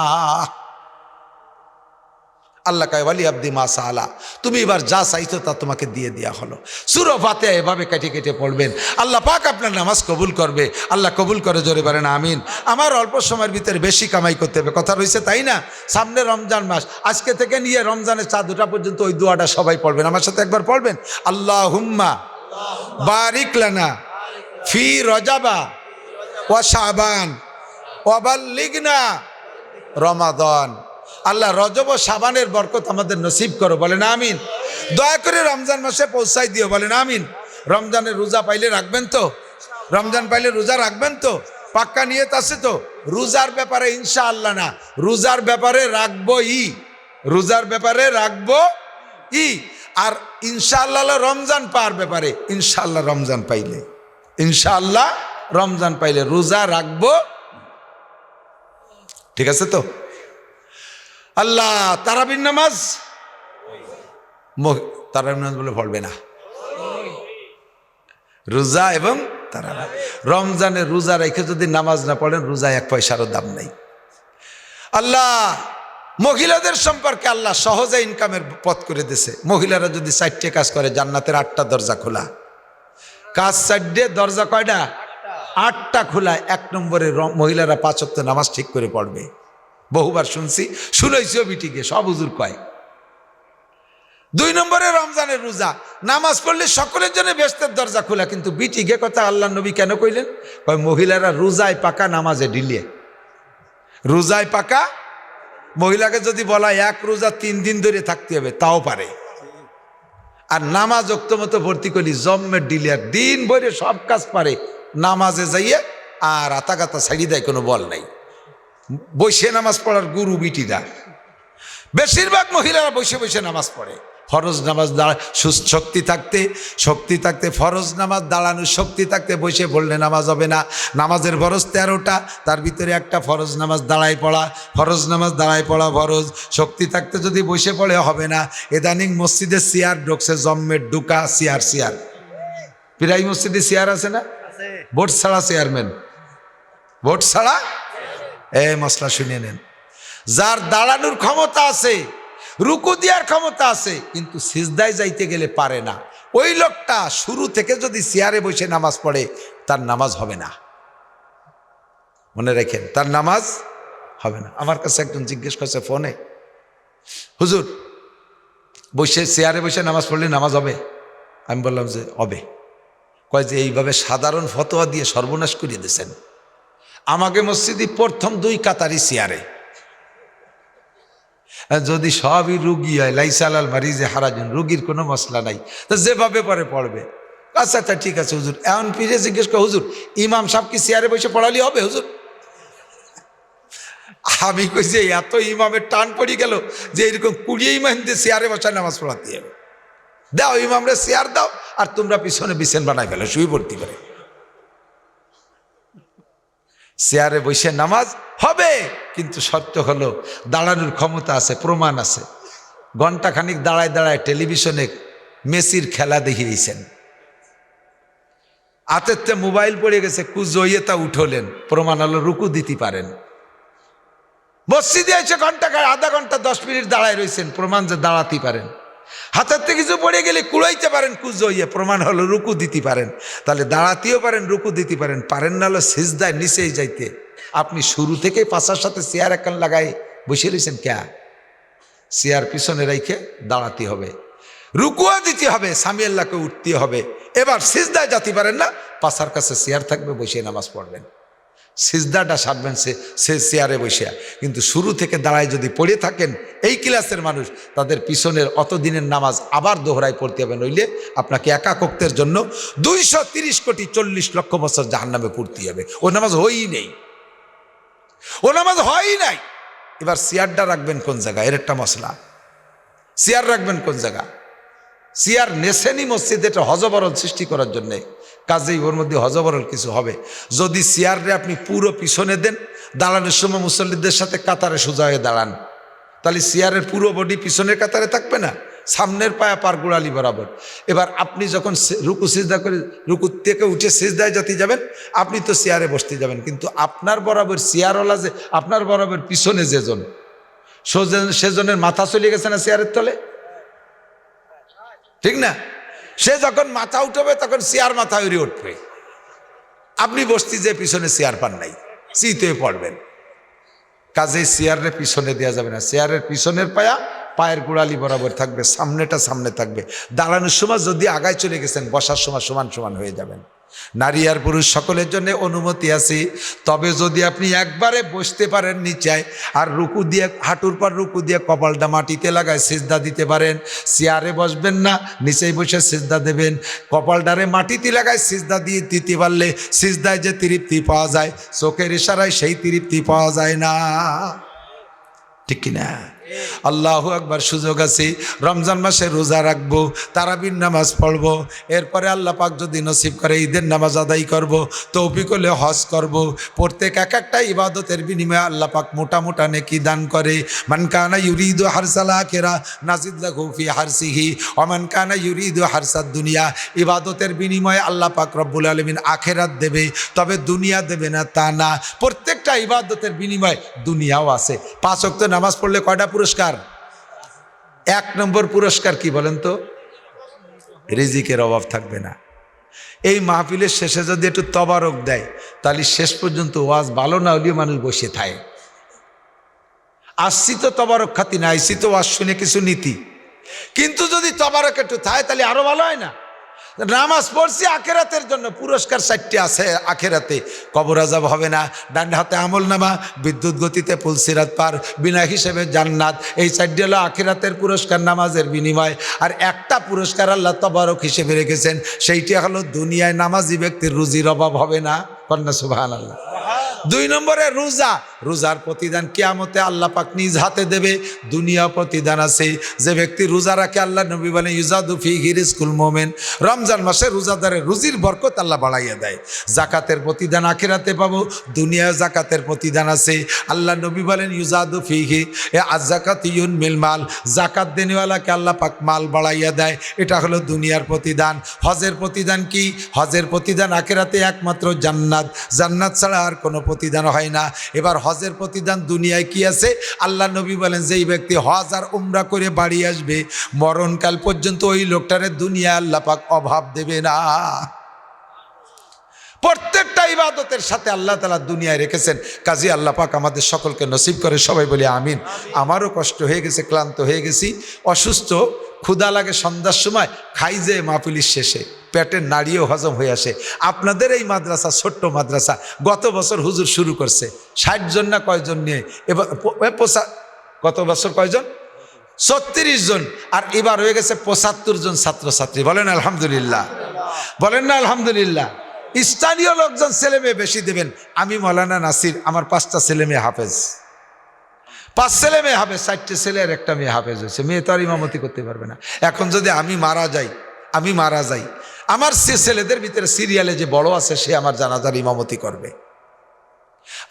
আল্লাহ কয় ওয়ালি আব্দি মা সাআলা, তুমি এবার যা চাইছো তা তোমাকে দিয়ে দেওয়া হলো। সূরা ফাতিহা এভাবে কেটে কেটে পড়বেন, আল্লাহ পাক আপনার নামাজ কবুল করবে। আল্লাহ কবুল করে, জোরে বলেন আমিন। আমার অল্প সময়ের ভিতরে বেশি কামাই করতে হবে, কথা রয়েছে তাই না? সামনে রমজান মাস, আজকে থেকে নিয়ে রমজানের চাঁদ ওঠা পর্যন্ত ওই দোয়াটা সবাই পড়বেন, আমার সাথে একবার পড়বেন। আল্লাহুম্মা বারিক লানা ফি রজাবা ওয়া শাবান ওয়া বাল্লিগনা রমাদান। আল্লাহ রজব ও শাবানের বরকত আমাদের নসিব করো, বলেন আমিন। দয়া করে রমজান মাসে পৌঁছাই দিও, বলেন আমিন। রমজানের রোজা পাইলে রাখবেন তো? রমজান পাইলে রোজা রাখবেন তো? পাক্কা নিয়ত আছে তো? রোজার ব্যাপারে ইনশাআল্লাহ না, রোজার ব্যাপারে রাখবো ই, রোজার ব্যাপারে রাখবো ই। আর ইনশাআল্লাহ রমজান পাওয়ার ব্যাপারে, ইনশাআল্লাহ রমজান পাইলে, ইনশাআল্লাহ রমজান পাইলে রোজা রাখবো, ঠিক আছে তো? আল্লাহ তারাবির নামাজ, তারাবির নামাজ বলে পড়বে না, রোজা এবং তারাবি। রমজানের রোজা রেখে যদি নামাজ না পড়েন, রোজা 1 পয়সারও দাম নেই। আল্লাহ মহিলাদের সম্পর্কে আল্লাহ সহজে ইনকামের পথ করে দিয়েছে। মহিলারা যদি 4টে কাজ করে, জান্নাতের 8টা দরজা খোলা। কাজ 4টে, দরজা কয়টা? 8টা খোলা। 1 নম্বরে মহিলারা 5 ওয়াক্ত নামাজ ঠিক করে পড়বে। বহুবার শুনছি, শুনেছিও বিটিকে, সব হুজুর কয়। 2 নম্বরে রমজানের রোজা, নামাজ পড়লে সকলের জন্য বেহেশতের দরজা খোলা। কিন্তু বিটিকে কথা আল্লাহ নবী কেন কইলেন? কয় মহিলারা রোজায় পাকা, নামাজে ঢিলে। রোজায় পাকা, মহিলাকে যদি বলা 1 রোজা 3 দিন ধরে থাকতে হবে, তাও পারে। আর নামাজ ওক্ত মতো ভর্তি করলি জম্মের ডিলিয়ার, দিন ভরে সব কাজ পারে, নামাজে যাইয়ে আর আতাগাতা ছাড়ি দেয়, কোনো বল নাই। বসে নামাজ পড়ার গুরু বিটিরা, বেশিরভাগ মহিলারা বসে বসে নামাজ পড়ে। ফরজ নামাজ শক্তি থাকতে ফরজ নামাজ দাঁড়ানোর শক্তি থাকতে বসে পড়লে নামাজ হবে না। নামাজের ফরজ 13টা, তার ভিতরে একটা ফরজ নামাজ দাঁড়ায় পড়া, ফরজ নামাজ দাঁড়ায় পড়া ফরজ। শক্তি থাকতে যদি বসে পড়ে হবে না। এদানিং মসজিদে চেয়ার ঢুকছে, জম্মের ঢুকা চেয়ার। প্রায় মসজিদে চেয়ার আছে না? ভোট ছাড়া চেয়ারম্যান, ভোট ছাড়া। মশলা শুনে নেন, যার দাঁড়ানোর ক্ষমতা আছে, রুকু দেওয়ার ক্ষমতা আছে, কিন্তু সিজদায় যাইতে গেলে পারে না, ওই লোকটা শুরু থেকে যদি চেয়ারে বসে নামাজ পড়ে, তার নামাজ হবে না। মনে রাখেন, তার নামাজ হবে না। আমার কাছে একজন জিজ্ঞেস করছে ফোনে, হুজুর বসে চেয়ারে বসে নামাজ পড়লে নামাজ হবে? আমি বললাম যে হবে। কয় যে এইভাবে সাধারণ ফতোয়া দিয়ে সর্বনাশ করিয়ে দিয়েছেন। আমাকে মসজিদে প্রথম 2 কাতারি চেয়ারে, যদি সবই রুগী হয়, লাইসালাল মারিজে হারাজুন, রুগীর কোনো মশলা নাই, তো যেভাবে পরে পড়বে। আচ্ছা আচ্ছা ঠিক আছে হুজুর। এমন ফিরে জিজ্ঞেস করে, হুজুর ইমাম সাহেব কি চেয়ারে বসে পড়ালি হবে হুজুর? আমি কইছি এত ইমামের টান পড়ে গেল যে এরকম 20 ইমাম দিয়ে চেয়ারে বসায় নামাজ পড়াতে হবে। দাও ইমামরে চেয়ার দাও, আর তোমরা পিছনে বিছেন বানাই ফেলো, শুয়ে পড়তে পারে। চেয়ারে বসে নামাজ হবে, কিন্তু শর্ত হলো দাঁড়ানোর ক্ষমতা আছে, প্রমাণ আছে। ঘণ্টাখানিক দাঁড়ায় দাঁড়ায় টেলিভিশনে মেসির খেলা দেখিয়েছেন, হাতের মোবাইল পড়ে গেছে, কুজইয়ে তা উঠলেন, প্রমাণ হলো রুকু দিতে পারেন। মসজিদে এসে আধা ঘন্টা 10 মিনিট দাঁড়ায় রয়েছেন, প্রমাণ যে দাঁড়াতে পারেন। হাতের থেকে কিছু পড়ে গেলে কুড়াইতে পারেন কুজইয়ে, প্রমাণ হলো রুকু দিতে পারেন। তাহলে দাঁড়াতেও পারেন, রুকু দিতে পারেন, পারেন না হলো সিজদায় নিচেই যাইতে। আপনি শুরু থেকেই পাশার সাথে চেয়ার একখান লাগাই বসে রয়েছেন ক্যা? চেয়ার পিছনে রেখে দাঁড়াতে হবে, রুকুয়া দিতে হবে, সামি আল্লাহকে উঠতে হবে। এবার সিজদায় যেতে পারেন না, পাশার কাছে চেয়ার থাকবে, বসে নামাজ পড়বেন, সিজদাটা সারবেন সে চেয়ারে বসে। কিন্তু শুরু থেকে দাঁড়ায় যদি পড়ে থাকেন, এই ক্লাসের মানুষ, তাদের পিছনের অত দিনের নামাজ আবার দোহরায় পড়তে হবে, নইলে আপনাকে একাকত্বের জন্য 230 কোটি 40 লক্ষ বছর জাহান্নামে পড়তে হবে। ও নামাজ হয়ই নেই, ও নামাজ হয়ই নাই। এবার চেয়ারটা রাখবেন কোন জায়গায়, এর একটা মশলা। চেয়ার রাখবেন কোন জায়গা? চেয়ার নেছেনি মসজিদে এটা হজবরল সৃষ্টি করার জন্যে, কাজেই ওর মধ্যে হজবরল কিছু হবে। যদি চেয়ারে আপনি পুরো পিছনে দেন, দাঁড়ানোর সময় মুসল্লিদের সাথে কাতারে সোজা হয়ে দাঁড়ান, তাহলে চেয়ারের পুরো বডি পিছনের কাতারে থাকবে না, সামনের পায়া পার গোড়ালি বরাবর। এবার আপনি যখন রুকু সিজদা করে, রুকু থেকে উঠে সিজদায় যেতে যাবেন, আপনি তো চেয়ারে বসতে যাবেন, কিন্তু আপনার বরাবর চেয়ারওয়ালা যে আপনার বরাবর পিছনে যেজন, সেজনের মাথা চলে গেছে না চেয়ারের তলে, ঠিক না? সে যখন মাথা উঠবে তখন চেয়ার মাথা উড়ে উঠবে, আপনি বসতে যে পিছনে চেয়ার পান নাই, চিতে পড়বেন। কাজেই চেয়ারের পিছনে দেওয়া যাবে না, চেয়ারের পিছনের পায়ের গোড়ালি বরাবর থাকবে, সামনেটা সামনে থাকবে। দাঁড়ানোর সময় যদি আগায় চলে গেছেন, বসার সময় সমান সমান হয়ে যাবেন। নারী আর পুরুষ সকলের জন্য অনুমতি আছে, তবে যদি আপনি একবারে বসতে পারেন নিচায়, আর রুকু দিয়ে হাঁটুর পর রুকু দিয়ে কপালটা মাটিতে লাগায় সিজদা দিতে পারেন। চেয়ারে বসবেন না, নিচেই বসে সিজদা দেবেন, কপালটারে মাটিতে লাগায় সিজদা দিয়ে দিতে পারলে সিজদায় যে তৃপ্তি পাওয়া যায়, চোখের ইশারায় সেই তৃপ্তি পাওয়া যায় না, ঠিক কিনা? আল্লাহু আকবার। সুযোগ আছে, রমজান মাসে রোজা রাখবো, তারাবির নামাজ পড়বো, এরপরে আল্লাহ পাক যদি নসিব করে ঈদের নামাজ আদায় করব, তৌফিক হলে হজ করব। প্রত্যেক এক একটা ইবাদতের বিনিময়ে আল্লাহ পাক মোটা মোটা নেকি দান করে। মান কানা ইউরিদু হারসাল আখিরা নাজিদ লাহু ফি হারসিহি ওয়া মান কানা ইউরিদু হারসাদ দুনিয়া। ইবাদতের বিনিময়ে আল্লাহ পাক রব্বুল আলামিন আখিরাত দেবে, তবে দুনিয়া দেবে না তা না। প্রত্যেকটা ইবাদতের বিনিময়ে দুনিয়াও আছে। 5 ওয়াক্ত নামাজ পড়লে কয়টা পুরস্কার? 1 নম্বর পুরস্কার কি বলেন তো? রিজিকের অভাব থাকবে না। এই মাহফিলের শেষে যদি একটু তবারক দেয়, তাহলে শেষ পর্যন্ত ওয়াজ ভালো না হলেও মানুষ বসে থাকে। আসছি তো তবারক খাতি না, আইসি তো ওয়াজ শুনে কিছু নীতি, কিন্তু যদি তবারক একটু থাকে তাহলে আরো ভালো হয় না? নামাজ পড়ছি আখেরাতের জন্য, পুরস্কার 4টি আছে আখেরাতে। কবর আযাব হবে না, ডান হাতে আমল নামা, বিদ্যুৎ গতিতে পুলসিরাত পার, বিনা হিসেবে জান্নাত। এই 4টি হলো আখেরাতের পুরস্কার নামাজের বিনিময়। আর একটা পুরস্কার আল্লাহ তবারক হিসেবে রেখেছেন, সেইটি হলো দুনিয়ায় নামাজি ব্যক্তির রুজির অভাব হবে না। কন্যা সুবহানাল্লাহ। 2 নম্বরে রোজা, রোজার প্রতিদান কিয়ামতে আল্লাহ পাক নিজ হাতে দেবে। দুনিয়া প্রতিদান আছে, যে ব্যক্তি রোজা রাখে, আল্লাহ নবী বলেন ইউজাদু ফিহি রিজকুল মুমিন, রমজান মাসে রোজাদারের রুজির বরকত আল্লাহ বাড়াইয়া দেয়। জাকাতের প্রতিদান আখিরাতে পাবো, দুনিয়ায় জাকাতের প্রতিদান আছে। আল্লাহ নবী বলেন ইউজাদু ফিহি আয-যাকাতিয়ুন মিল মাল, জাকাত দেনেওয়ালাকে আল্লাহ পাক মাল বাড়াইয়া দেয়। এটা হলো দুনিয়ার প্রতিদান। হজের প্রতিদান কি? হজের প্রতিদান আখিরাতে একমাত্র জান্নাত, জান্নাত ছাড়া আর কোনো প্রতিদান হয় না। এবার হজের প্রতিদান দুনিয়ায় কি আছে? আল্লাহ নবী বলেন যেই ব্যক্তি হজ আর উমরা করে বাড়ি আসবে, মরণকাল পর্যন্ত ওই লোকটারে দুনিয়া আল্লাহ পাক অভাব দেবে না। প্রত্যেকটা ইবাদতের সাথে আল্লাহ তাআলা দুনিয়ায় রেখেছেন। কাজী আল্লাহ পাক আমাদের সকলকে নসিব করে, সবাই বলি আমিন। আমারও কষ্ট হয়ে গেছে, ক্লান্ত হয়ে গেছি, অসুস্থ, ক্ষুধা লাগে সন্ধ্যার সময়, খাই যে মাহফিলের শেষে পেটের নাড়িও হজম হয়ে আসে। আপনাদের এই মাদ্রাসা ছোট্ট মাদ্রাসা, গত বছর হুজুর শুরু করছে 60 জন না কয়জন নিয়ে, এবার গত বছর কয়জন? 36 জন, আর এবার হয়ে গেছে 75 জন ছাত্রছাত্রী। বলেন আলহামদুলিল্লাহ, বলেন না আলহামদুলিল্লাহ। স্থানীয় লোকজন ছেলে মেয়ে বেশি দেবেন। আমি মৌলানা নাসির, আমার 5টা ছেলে মেয়ে হাফেজ, 5 ছেলে মেয়ে হাফেজ, 4টে ছেলে আর একটা মেয়ে হাফেজ হয়েছে। মেয়ে তো আর ইমামতি করতে পারবে না। এখন যদি আমি মারা যাই, আমার সে ছেলেদের ভিতরে সিরিয়ালে যে বড় আছে, সে আমার জানাজার ইমামতি করবে।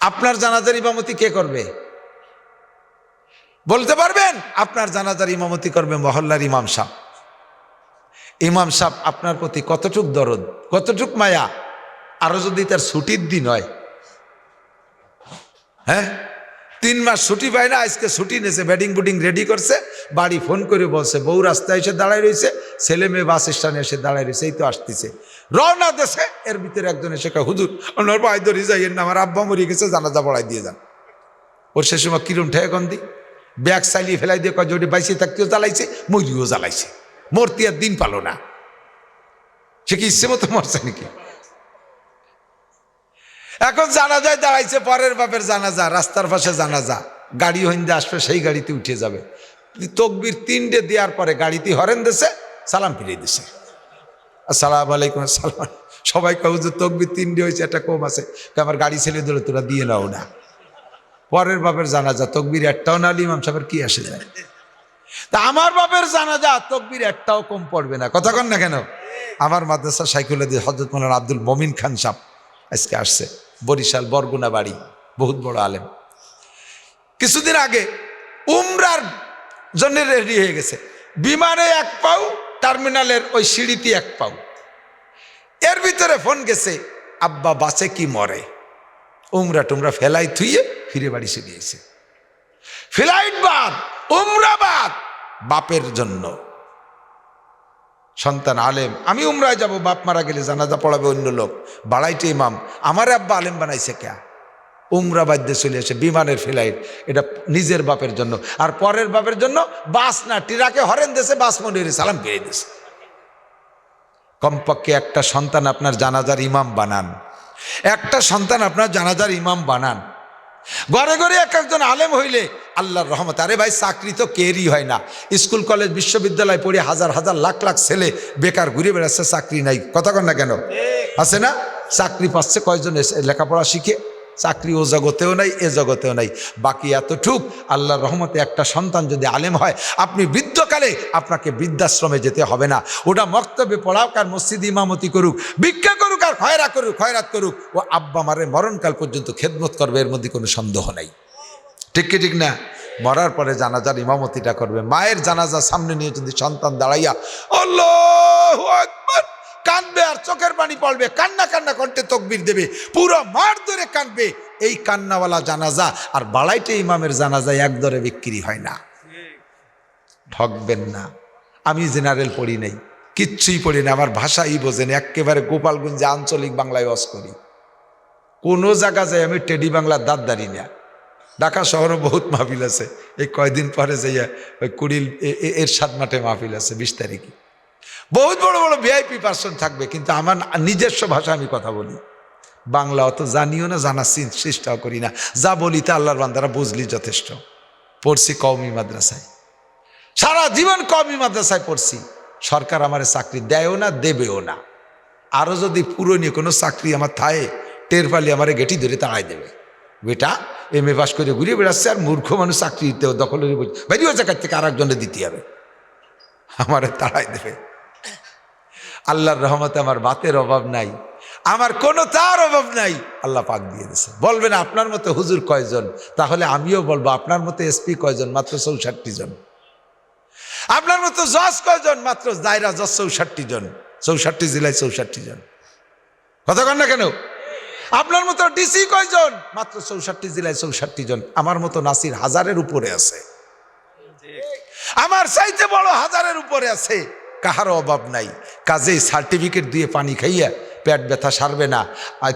আপনার জানাজার ইমামতি কে করবে বলতে পারবেন? আপনার জানাজার ইমামতি করবে মহল্লার ইমাম সাহেব। ইমাম সাহেব আপনার প্রতি কতটুক দরদ, কতটুক মায়া। আরো যদি তার ছুটির দিন হয়, হ্যাঁ, 3 মাস ছুটি পায় না, আজকে ছুটি নিয়েছে, ব্যাটিং বুটিং রেডি করছে, বাড়ি ফোন করে বলছে বউ রাস্তায় এসে দাঁড়ায় রয়েছে, ছেলে মেয়ে বাস স্ট্যান্ডে এসে দাঁড়ায় রয়েছে, এই তো আসতেছে রওনা দেশে। এর ভিতরে একজন এসে কয়, হুজুর আপনার ভাই ধরি যাইয়েন না, আমার আব্বা মরে গেছে, জানাজা পড়াই দিয়ে যান। ওর সে সময় কিরম ঠেয়ে গন্দি ব্যাগ চালিয়ে ফেলাই দিয়ে কয় যদি বাইসে থাকতেও জ্বালাইছে, মরিও জ্বালাইছে, মরতে আর দিন পালো না। সে কি ইচ্ছে মতো মরছে নাকি? এখন জানাজায় দাঁড়াইছে, পরের বাপের জানাজা, রাস্তার পাশে জানাজা, গাড়ি হইন্দে আসবে, সেই গাড়িতে উঠে যাবে। তকবির 3টে দেওয়ার পরে গাড়িতে হরেন দিছে, সালাম ফিরিয়ে দিছে, আসসালামু আলাইকুম। সালাম। সবাই কয় হুজুর তকবির 3টে হয়েছে, একটা কম আছে, আমার গাড়ি ছেলে দিল, তোরা দিয়ে নাও না। পরের বাপের জানাজা, তকবির একটাও না, ইমাম সাহেবের কি আসে যায়? তা আমার বাপের জানাজা তকবির একটাও কম পড়বে না, কথা কন না কেন? আমার মাদ্রাসা সাইকুল হযরত মাওলানা আব্দুল মমিন খান সাহেব আজকে আসছে, বরিশাল বরগুনা বাড়ি, বহুত বড় আলেম। কিছুদিন আগে উমরার জন্য রেডি হয়ে গেছে, বিমানে 1 পাও, টার্মিনালের ওই সিঁড়িতে 1 পাও, এর ভিতরে ফোন গেছে, আব্বা বাসে কি মরে, উমরা টুমরা ফেলাই থুইয়ে ফিরে বাড়ি গিয়েছে। ফ্লাইট বাদ, উমরা বাদ, বাপের জন্য। সন্তান আলেম, আমি উমরায় যাব, বাপ মারা গেলে জানাজা পড়াবে অন্য লোক, বাড়াইতে ইমাম, আমার আব্বা আলেম বানাইছে কে? উমরা বাদ্যে চলে আসে, বিমানের ফ্লাইট, এটা নিজের বাপের জন্য, আর পরের বাপের জন্য বাস না, টিরাকে হরেন দেশে, বাস মনে সালাম ফিরিয়ে দিয়েছে। কমপক্ষে একটা সন্তান আপনার জানাজার ইমাম বানান, একটা সন্তান আপনার জানাজার ইমাম বানান। ঘরে ঘরে এক একজন আলেম হইলে আল্লাহর রহমত। আরে ভাই, চাকরি তো কেরই হয় না, স্কুল কলেজ বিশ্ববিদ্যালয় পড়ে হাজার হাজার লাখ লাখ ছেলে বেকার ঘুরে বেড়াচ্ছে, চাকরি নাই, কথা কন না কেন? আছে না? চাকরি পাচ্ছে কয়জন লেখাপড়া শিখে? চাকরি ও জগতেও নাই, এ জগতেও নাই। বাকি এতটুক আল্লাহর রহমতে একটা সন্তান যদি আলেম হয়, আপনি বৃদ্ধকালে আপনাকে বৃদ্ধাশ্রমে যেতে হবে না, ওটা মক্তবে পড়াক আর মসজিদ ইমামতি করুক, ভিক্ষা করুক আর খয়রাত করুক, ও আব্বা মারে মরণকাল পর্যন্ত খেদমত করবে, এর মধ্যে কোনো সন্দেহ নাই। ঠিক কি ঠিক না? মরার পরে জানাজার ইমামতিটা করবে। মায়ের জানাজা সামনে নিয়ে যদি সন্তান দাঁড়াইয়া আল্লাহু আকবার কাঁদবে আর চোখের পানি পড়বে, কান্না কান্না করতে তকবির দেবে, পুরো মার ধরে কাঁদবে, এই কান্নাওয়ালা জানাজা আর বাড়াইতে ইমামের জানাজা এক দরে বিক্রি হয় না। ঠকবেন না। আমি জেনারেল পড়ি নাই, কিচ্ছুই পড়ি না, আমার ভাষাই বোঝেন, একেবারে গোপালগঞ্জে আঞ্চলিক বাংলায় ওয়াজ করি, কোনো জায়গা যায় আমি টেডি বাংলার দাঁত দাঁড়ি না। ঢাকা শহরে বহুত মাহফিল আছে, এই কয়দিন পরে যাইয়া ওই কুড়িল এরশাদ মাঠে মাহফিল আছে 20 তারিখে, বহুত বড় বড় ভিআইপি পার্সন থাকবে, কিন্তু আমার নিজস্ব ভাষা আমি কথা বলি, বাংলা অত জানিও না, জানার চেষ্টাও করি না, যা বলি তা আল্লাহর বান্দারা বুঝলি যথেষ্ট। পড়ছি কওমি মাদ্রাসায়, সারা জীবন কওমি মাদ্রাসায় পড়ছি, সরকার আমার চাকরি দেয়ও না, দেবেও না। আরও যদি পুরনো কোনো চাকরি আমার থায়ে, টের পালি আমার গেটি ধরে তাড়াই দেবে, বেটা এমএ পাস করে ঘুরে বেড়াচ্ছে, আর মূর্খ মানুষ চাকরি দিতেও দখলের বাইরেও জায়গার থেকে আর একজনে দিতে হবে, আমার তাড়াই দেবে। আল্লাহর রহমতে আমার বাতের অভাব নাই, আমার কোনো তার অভাব নাই, আল্লাহ পাক দিয়ে দিয়েছে। বলবেন আপনার মতো হুজুর কয়জন? তাহলে আমিও বলবো আপনার মতো এসপি কয়জন? মাত্র 64 জন। আপনার মতো জজ কয়জন? মাত্র দায়রা জজ 64 জন, 64 জেলায় 64 জন, কথা কন না কেন? আপনার মতো ডিসি কয়জন? মাত্র 64 জেলায় 64 জন। আমার মতো নাসির হাজারের উপরে আছে, আমার চাইতে বড় হাজারের উপরে আছে, কাহারও অভাব নাই। কাজেই সার্টিফিকেট দিয়ে পানি খাইয়া পেট ব্যথা সারবে না, আর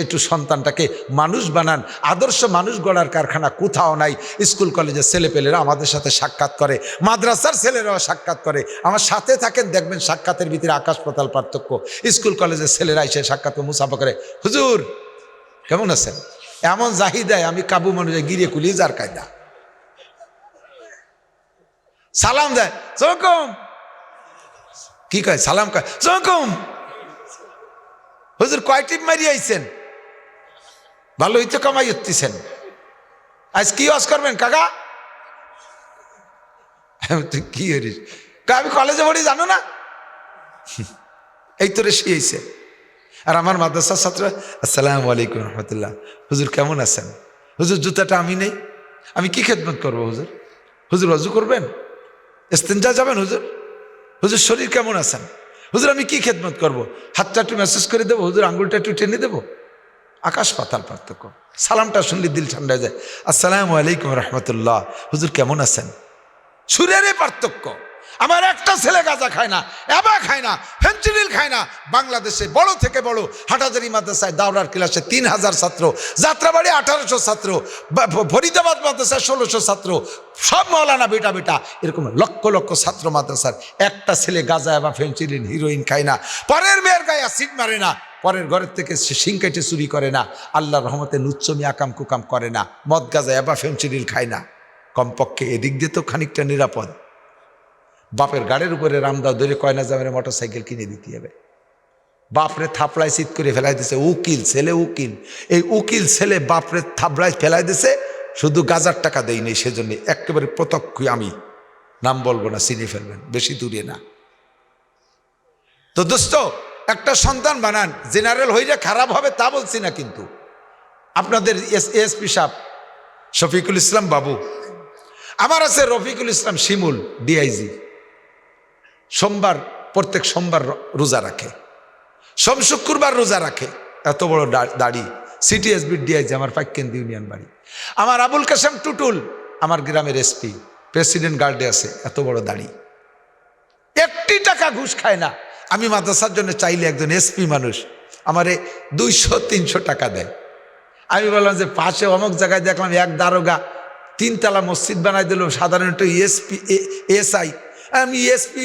একটু সন্তানটাকে মানুষ বানান। আদর্শ মানুষ গড়ার কারখানা কোথাও নাই। স্কুল কলেজের ছেলেপেলেরা আমাদের সাথে সাক্ষাৎ করে, মাদ্রাসার ছেলেরাও সাক্ষাৎ করে, আমার সাথে থাকেন, দেখবেন সাক্ষাতের ভিতরে আকাশ পাতাল পার্থক্য। স্কুল কলেজের ছেলেরা এসে সাক্ষাৎ মুসাফা করে, হুজুর কেমন আছেন, এমন জাহিদায় আমি কাবু মনে গিরিয়ে কুলিয়ে যার কায়দা সালাম দেয়, সালাম কি কয়, সালাম কয় সালাম। হুজুর কয় টিপ মারি আইছেন, ভালোই তো কামাই হচ্ছেন, আজ কি ওয়াজ করবেন কাকা? তুই কি হরিস? আমি কলেজে পড়ি জানো না, এই তোরে শিয়েছে। আর আমার মাদ্রাসার ছাত্র, আসসালামু আলাইকুম রহমতুল্লাহ, হুজুর কেমন আছেন? হুজুর জুতাটা আমি নেই, আমি কি খেদমত করবো হুজুর? হুজুর অজু করবেন, ইস্তেঞ্জা যাবেন হুজুর? হুজুর শরীর কেমন আছেন? হুজুর আমি কি খেদমত করবো? হাতটা একটু মেসেজ করে দেবো হুজুর, আঙ্গুলটা একটু টেনে দেবো? আকাশ পাতাল পার্থক্য। সালামটা শুনলে দিল ঠান্ডা হয়ে যায়। আসসালামু আলাইকুম রহমতুল্লাহ, হুজুর কেমন আছেন? সুরেরই পার্থক্য। আমার একটা ছেলে গাঁজা খায় না, এবা খায় না, ফেনচিডিল খায় না। বাংলাদেশে বড় থেকে বড় হাটহাজারী মাদ্রাসায় দাওরার ক্লাসে 3000 ছাত্র, যাত্রাবাড়ি 1800 ছাত্র, ফরিদাবাদ মাদ্রাসায় 1600 ছাত্র, সব মৌলানা বেটা বেটা, এরকম লক্ষ লক্ষ ছাত্র মাদ্রাসার একটা ছেলে গাঁজা এবা ফেনচিডিল হিরোইন খায় না, পরের মেয়ের গায়ে অ্যাসিড মারে না, পরের ঘরের থেকে সে শিং কেটে চুরি করে না, আল্লাহর রহমতে নুচ্চমি আকাম কুকাম করে না, মদ গাঁজা এবা ফেনচিডিল খায় না। কমপক্ষে এদিক দিয়ে তো খানিকটা নিরাপদ। বাপের গাড়ির উপরে রামদাও ধরে কয়না জামের মোটর সাইকেল কিনে দিতে হবে। বাপরে থাপড়ায় চিত করে ফেলাই দিছে উকিল ছেলে, উকিল, এই উকিল ছেলে বাপরে থাপড়ায় ফেলাই দিছে, শুধু গাজার টাকা দেই নেই, সেজন্য একেবারে প্রত্যক্ষ, আমি নাম বলবো না, চিনে ফেলবেন, বেশি দূরে না। তো দোস্ত, একটা সন্তান বানান, জেনারেল হইলে খারাপ হবে তা বলছি না, কিন্তু আপনাদের এসপি সাহেব শফিকুল ইসলাম বাবু, আমার আছে রফিকুল ইসলাম শিমুল ডিআইজি, সোমবার প্রত্যেক সোমবার রোজা রাখে, সোম শুক্রবার রোজা রাখে, এত বড় দাড়ি, সিটিএসবির ডিআইজি, আমার পাইকেন্দ্র ইউনিয়ন বাড়ি। আমার আবুল কাসেম টুটুল আমার গ্রামের এসপি, প্রেসিডেন্ট গার্ডে আছে, এত বড় দাড়ি, 1 টাকা ঘুষ খায় না। আমি মাদ্রাসার জন্য চাইলে একজন এসপি মানুষ আমারে 200-300 টাকা দেয়। আমি বললাম যে পাশে অমুক জায়গায় দেখলাম এক দারোগা 3 তলা মসজিদ বানাই দিল, সাধারণত এসপি এসআই, আমি এসপি,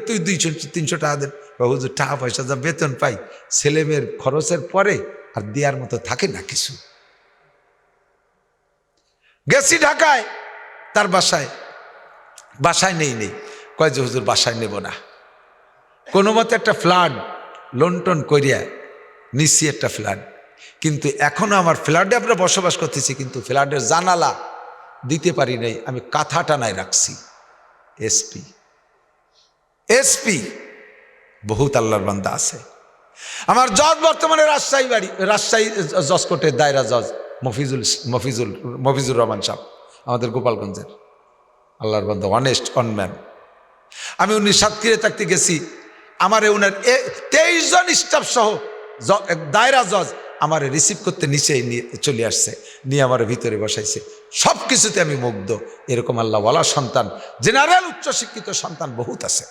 তুই 200-300 টাকা দেন। হুজুর টাকা পয়সা যা বেতন পাই ছেলে মেয়ের খরচের পরে আর দেওয়ার মতো থাকে না কিছু। গেছি ঢাকায়, তার বাসায় নেই, কয় যে হুজুর বাসায় নেব না, কোনো মতে একটা ফ্ল্যাট লন্টন করিয়া নিচ্ছি, একটা ফ্ল্যাট, কিন্তু এখনো আমার ফ্ল্যাটে আমরা বসবাস করতেছি, কিন্তু ফ্ল্যাটের জানালা দিতে পারি নাই, আমি কাঁথা টানায় রাখছি। এসপি বহুত আল্লাহর বান্দা আছে। আমার জজ বর্তমানে রাজশাহী বাড়ি, রাজশাহী জজ কোর্টের দায়রা জজ মফিজুর রহমান সাহেব, আমাদের গোপালগঞ্জের আল্লাহর বান্দা, অনেস্ট অনম্যান। আমি উনি সাতক্ষীরে থাকতে গেছি, আমারে উনার 23 জন স্টাফ সহ দায়রা জজ আমারে রিসিভ করতে নিচে নিয়ে চলে আসছে, নিয়ে আমার ভিতরে বসাইছে। সব কিছুতে আমি মুগ্ধ। এরকম আল্লাহওয়ালা সন্তান, জেনারেল উচ্চশিক্ষিত সন্তান বহুত আছে।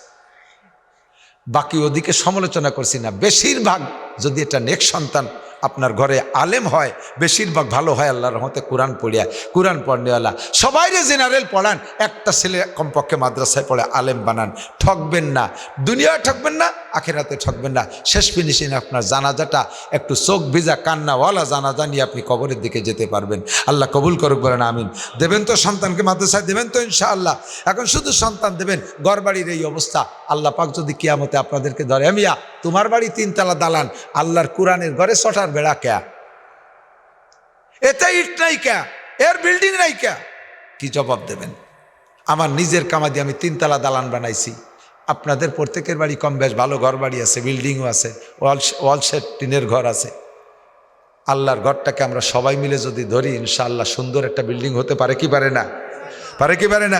বাকি ওদিকে সমালোচনা করছি না, বেশিরভাগ যদি এটা নেক সন্তান আপনার ঘরে আলেম হয়, বেশিরভাগ ভালো হয় আল্লাহর রহমতে। কোরআন পড়িয়া, কোরআন পড়নেওয়ালা সবাইরে জেনারেল পড়ান, একটা ছেলে কমপক্ষে মাদ্রাসায় পড়ে আলেম বানান। ঠকবেন না, দুনিয়ায় ঠকবেন না, আখিরাতে ঠকবেন না। শেষ ফিনিশিং আপনার জানাজাটা একটু চোখ ভিজা কান্নাওয়ালা জানাজা নিয়ে আপনি কবরের দিকে যেতে পারবেন। আল্লাহ কবুল করুক, বলেন আমিন। দেবেন তো সন্তানকে মাদ্রাসায়, দেবেন তো ইনশাআল্লাহ। এখন শুধু সন্তান দেবেন, ঘর বাড়ির এই অবস্থা, আল্লাহ পাক যদি কিয়ামতে আপনাদেরকে ধরে, মিয়া তোমার বাড়ি 3 তলা দালান, আল্লাহর কোরআনের ঘরে ছটার বেড়া ক্যা, এতে ইট নাই ক্যা, এর বিল্ডিং নাই ক্যা, কি জবাব দেবেন? আমার নিজের কামাদি আমি 3 তলা দালান বানাইছি। আপনাদের প্রত্যেকের বাড়ি কম বেশ ভালো ঘর বাড়ি আছে, বিল্ডিংও আছে, ওয়াল শেড টিনের ঘর আছে। আল্লাহর ঘরটাকে আমরা সবাই মিলে যদি ধরি, ইনশাআল্লাহ সুন্দর একটা বিল্ডিং হতে পারে কি পারে না? পারে কি পারে না?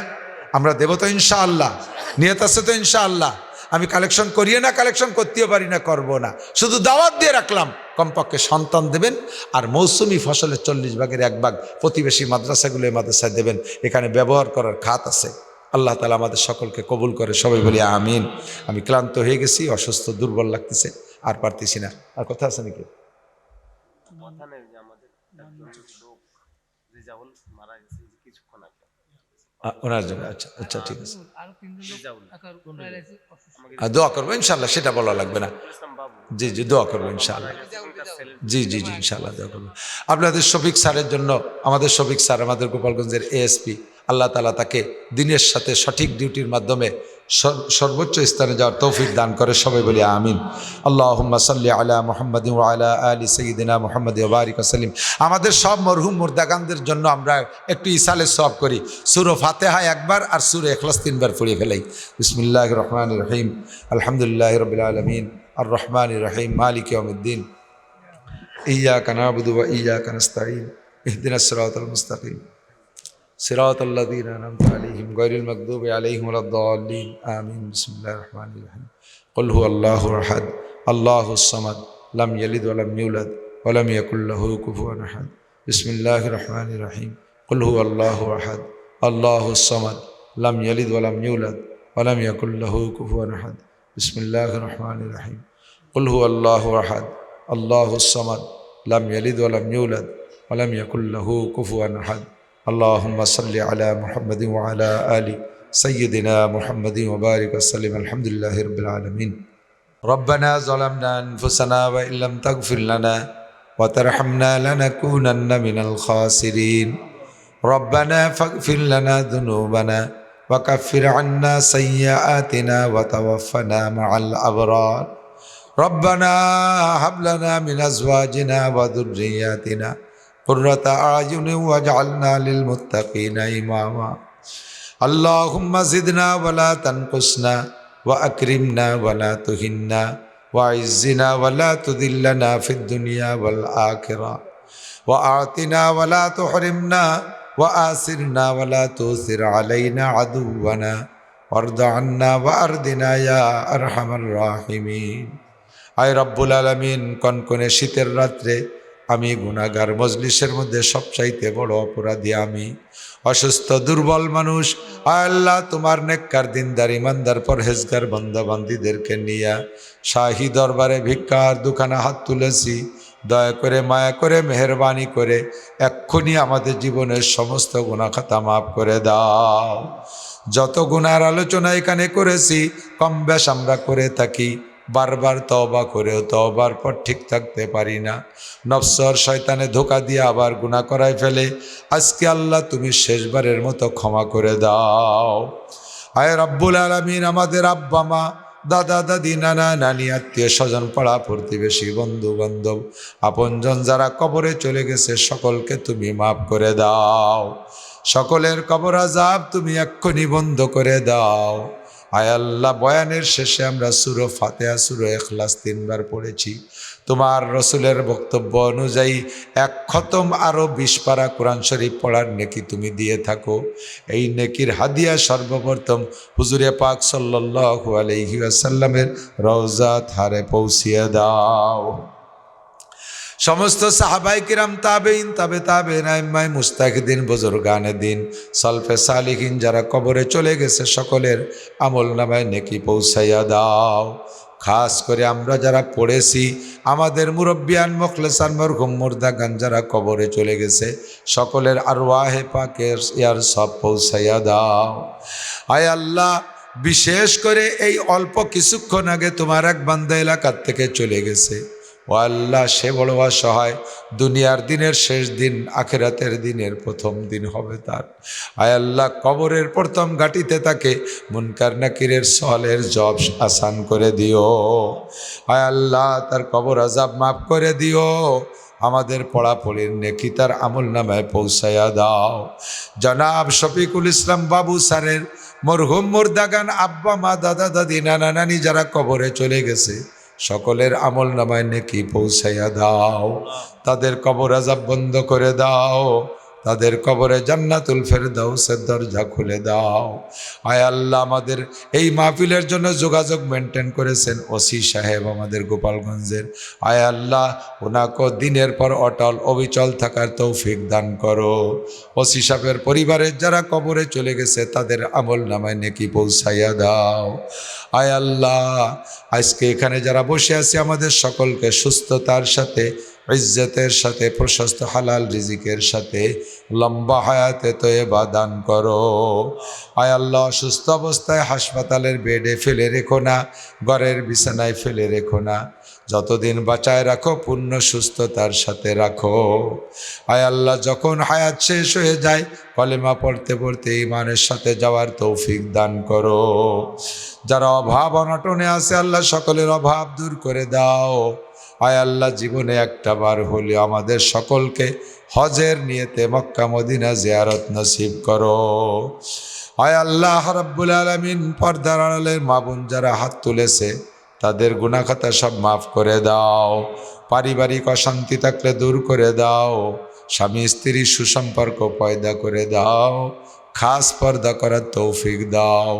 আমরা দেবো তো ইনশাআল্লাহ, নিয়ত আছে তো ইনশাআল্লাহ। আমি কালেকশন করিয়ে না, কালেকশন করতেও পারি না, করব না, শুধু দাওয়াত দিয়ে রাখলাম। কমপক্ষে সন্তান দেবেন, আর মৌসুমি ফসলের 40 ভাগের 1 ভাগ প্রতিবেশী মাদ্রাসাগুলো মাদ্রাসায় দেবেন। এখানে ব্যবহার করার খাত আছে। আল্লাহ তাআলা আমাদের সকলকে কবুল করে, সবাই বলি আমিন। আমি ক্লান্ত হয়ে গেছি, অসুস্থ, দুর্বল লাগতেছে, আর পারতেছি না। আর কথা আছে নাকি? ওনার জন্য আচ্ছা আচ্ছা, ঠিক আছে, দোয়া করবো ইনশাল্লাহ, সেটা বলা লাগবে না। জি জি, দোয়া করবো ইনশাআল্লাহ। জি জি জি, ইনশাআল্লাহ দোয়া করবো। আপনাদের শফিক স্যারের জন্য, আমাদের শফিক স্যার আমাদের গোপালগঞ্জের এএসপি, আল্লাহ তাআলা তাকে দিনের সাথে সঠিক ডিউটির মাধ্যমে সর্বোচ্চ স্থানে যাওয়ার তৌফিক দান করে, সবাই বলি আমিন। আল্লাহুম্মা সাল্লি আলা মুহাম্মাদিন ওয়া আলা আলি সাইয়্যিদিনা মুহাম্মাদ ওয়া বারিক ওয়া সাল্লিম। আমাদের সব মরহুম মুর্দাগানদের জন্য আমরা একটু ইসালে সওয়াব করি। সূরা ফাতিহা একবার আর সূরা ইখলাস 3 বার পড়ে ফেলাই। বিসমিল্লাহির রহমানির রহিম, আলহামদুলিল্লাহি রাব্বিল আলামিন, আর রহমানির রহিম, মালিক ইয়াউমিদ্দিন, ইয়্যাকা না'বুদু ওয়া ইয়্যাকা নাস্তাঈন, ইহদিনাস সিরাতাল মুস্তাকিম, সিরাতাল্লাযীনা আন'আমতা আলাইহিম গায়রিল মাগদুবি আলাইহিম ওয়ালাদ-দাল্লিন, আমিন। বিসমিল্লাহির রহমানির রহিম, কুল হুয়াল্লাহু আহাদ, আল্লাহুস সামাদ, লাম ইয়ালিদ ওয়া লাম ইউলাদ ওয়া লাম ইয়াকুল লাহু কুফুয়ান আহাদ, বিসমিল্লাহির রহমানির রহিম কুল হুয়াল্লাহু আহাদ আল্লাহুস সামাদ লাম ইয়ালিদ ওয়া লাম ইউলাদ ওয়া লাম ইয়াকুল লাহু কুফুয়ান আহাদ বিসমিল্লাহির রহমানির রহিম কুল হুয়াল্লাহু আহাদ আল্লাহুস সামাদ লাম ইয়ালিদ ওয়া লাম ইউলাদ ওয়া লাম ইয়াকুল লাহু কুফুয়ান আহাদ আল্লাহুম্মা সাল্লি আলা মুহাম্মাদিন ওয়া আলা আলি সাইয়্যিদিনা মুহাম্মাদিন ওয়া বারিক ওয়া সাল্লিম আলহামদুলিল্লাহি রাব্বিল আলামিন রব্বানা যালামনা আনফুসানা ওয়া ইল্লাম তাগফির লানা ওয়া তারহামনা লানাকুনান্না মিনাল খাসিরিন রব্বানা ফাগফির লানা যুনুবানা ওয়া কাফির আন্না সাইয়্যাতিনা ওয়া তাওয়াফানা মা'আল আবরার রব্বানা হাব লানা মিন আজওয়াজিনা ওয়া যুররিয়্যাতিনা কুররাতা আ'য়ুনিন ওয়াজআলনা লিল মুত্তাকিনা ইমামা আল্লাহুম্মা জিদনা ওয়া লা তানকুসনা ওয়া আকরিমনা ওয়া লা তুহিন্না ওয়া ইজ্জিনা ওয়া লা তুযিল্লানা ফিদ দুনিয়া ওয়াল আখিরাহ ওয়া আতিনা ওয়া লা তুহরিমনা ওয়া আসিরনা ওয়া লা তুসির আলাইনা আদুওয়ানা ওয়ারদা আন্না ওয়া আরদিনা ইয়া আরহামার রাহিমিন। আয় রব্বুল আলামিন, কনকনে শীতের রাত্রে আমি গুনাহগার, মজলিসের মধ্যে সবচাইতে বড় অপরাধী আমি, অসুস্থ দুর্বল মানুষ। আয় আল্লাহ, তোমার নেককার দিনদার ইমানদার পরহেজগার বান্দা বান্দীদেরকে নিয়া শাহী দরবারে ভিক্ষার দুখানা হাত তুলেছি। দয়া করে, মায়া করে, মেহেরবানি করে এক্ষুনি আমাদের জীবনের সমস্ত গুনাহ খাতা মাফ করে দাও। যত গুনার আলোচনা এখানে করেছি কম বেশ আমরা করে থাকি, বারবার তওবা করেও তওবার পর ঠিক থাকতে পারি না। নফস আর শয়তানে ধোঁকা দিয়ে আবার গুনাহ করায় ফেলে। আজকে আল্লাহ তুমি শেষবারের মতো ক্ষমা করে দাও। আয় রব্বুল আলামিন, আমাদের আব্বা মা, দাদা দাদি, নানা নানি, আত্মীয় স্বজন, পাড়া প্রতিবেশী, বন্ধু বান্ধব, আপনজন যারা কবরে চলে গেছে সকলকে তুমি মাফ করে দাও। সকলের কবর আযাব তুমি এক্ষুনি বন্ধ করে দাও। আয় আল্লাহ, বয়ানের শেষে আমরা সূরা ফাতিহা, সূরা ইখলাস 3 বার পড়েছি। তোমার রসুলের বক্তব্য অনুযায়ী 1 খতম আরও 20 পারা কোরআন শরীফ পড়ার নেকি তুমি দিয়ে থাকো। এই নেকির হাদিয়া সর্বপ্রথম হুজুরে পাক সাল্লাল্লাহু আলাইহি ওয়াসাল্লামের রওজা থারে পৌঁছিয়ে দাও। সমস্ত সাহাবাই কিরাম, তাবেইন, তাবে তাবেইন, আইম্মায়ে মুস্তাহিদিন, বুজুর্গানে দিন, সালফে সালিহিন যারা কবরে চলে গেছে সকলের আমল নামায় নেকি পৌঁছাইয়া দাও। খাস করে আমরা যারা পড়েছি, আমাদের মুরব্বিয়ান মুখলেসান মরহুম মুর্দাগান যারা কবরে চলে গেছে সকলের আরওয়াহে পাকের ইয়ার সব পৌঁছাইয়া দাও। আয় আল্লাহ, বিশেষ করে এই অল্প কিছুক্ষণ আগে তোমার এক বান্দা এলাকার থেকে চলে গেছে। ও আল্লাহ, সে বড় অসহায়, দুনিয়ার দিনের শেষ দিন, আখিরাতের দিনের প্রথম দিন হবে তার। আয় আল্লাহ, কবরের প্রথম ঘাটিতে তাকে মুনকার নাকিরের সওয়ালের জব আসান করে দিও। আয় আল্লাহ, তার কবর আযাব মাফ করে দিও। আমাদের পড়াপড়ির নেকি তার আমল নামায় পৌঁছাইয়া দাও। জনাব শফিকুল ইসলাম বাবু স্যারের মরহুম মুর্দাগান আব্বা মা, দাদা দাদি, নানা নানি যারা কবরে চলে গেছে সকলের আমল নামায় নেকি পৌঁছাইয়া দাও। তাদের কবর আযাব বন্ধ করে দাও। তাদের কবরে জান্নাতুল ফেরদাউসের দরজা খুলে দাও। আয় আল্লাহ, আমাদের এই মাহফিলের জন্য যোগাযোগ মেনটেন করেছেন ওসি সাহেব আমাদের গোপালগঞ্জের। আয় আল্লাহ, ওনাকে দিনের পর অটল অবিচল থাকার তৌফিক দান করো। ওসি সাহেবের পরিবারের যারা কবরে চলে গেছে তাদের আমল নামায় নেকি পৌঁছাইয়া দাও। আয় আল্লাহ, আজকে এখানে যারা বসে আছে আমাদের সকলকে সুস্থতার সাথে, ইজ্জতের সাথে, প্রশস্ত হালাল রিজিকের সাথে লম্বা হায়াতে তয়্যেবা দান করো। আয় আল্লাহ, অসুস্থ অবস্থায় হাসপাতালের বেডে ফেলে রেখো না, ঘরের বিছানায় ফেলে রেখো না। যতদিন বাঁচায় রাখো পূর্ণ সুস্থতার সাথে রাখো। আয় আল্লাহ, যখন হায়াত শেষ হয়ে যায় কলেমা পড়তে পড়তে ঈমানের সাথে যাওয়ার তৌফিক দান করো। যারা অভাব অনটনে আছে আল্লাহ সকলের অভাব দূর করে দাও। আয় আল্লাহ, জীবনে একটা বার হলে আমাদের সকলকে হজের নিয়তে মক্কা মদিনা জিয়ারত নসিব করো। আয় আল্লাহ রাব্বুল আলামিন, পর্দার আড়ালের মা বোন যারা হাত তুলেছে তাদের গুনাহ খাতা সব মাফ করে দাও। পারিবারিক অশান্তি থাকলে দূর করে দাও। স্বামী স্ত্রীর সুসম্পর্ক পয়দা করে দাও। খাস পর্দা করার তৌফিক দাও।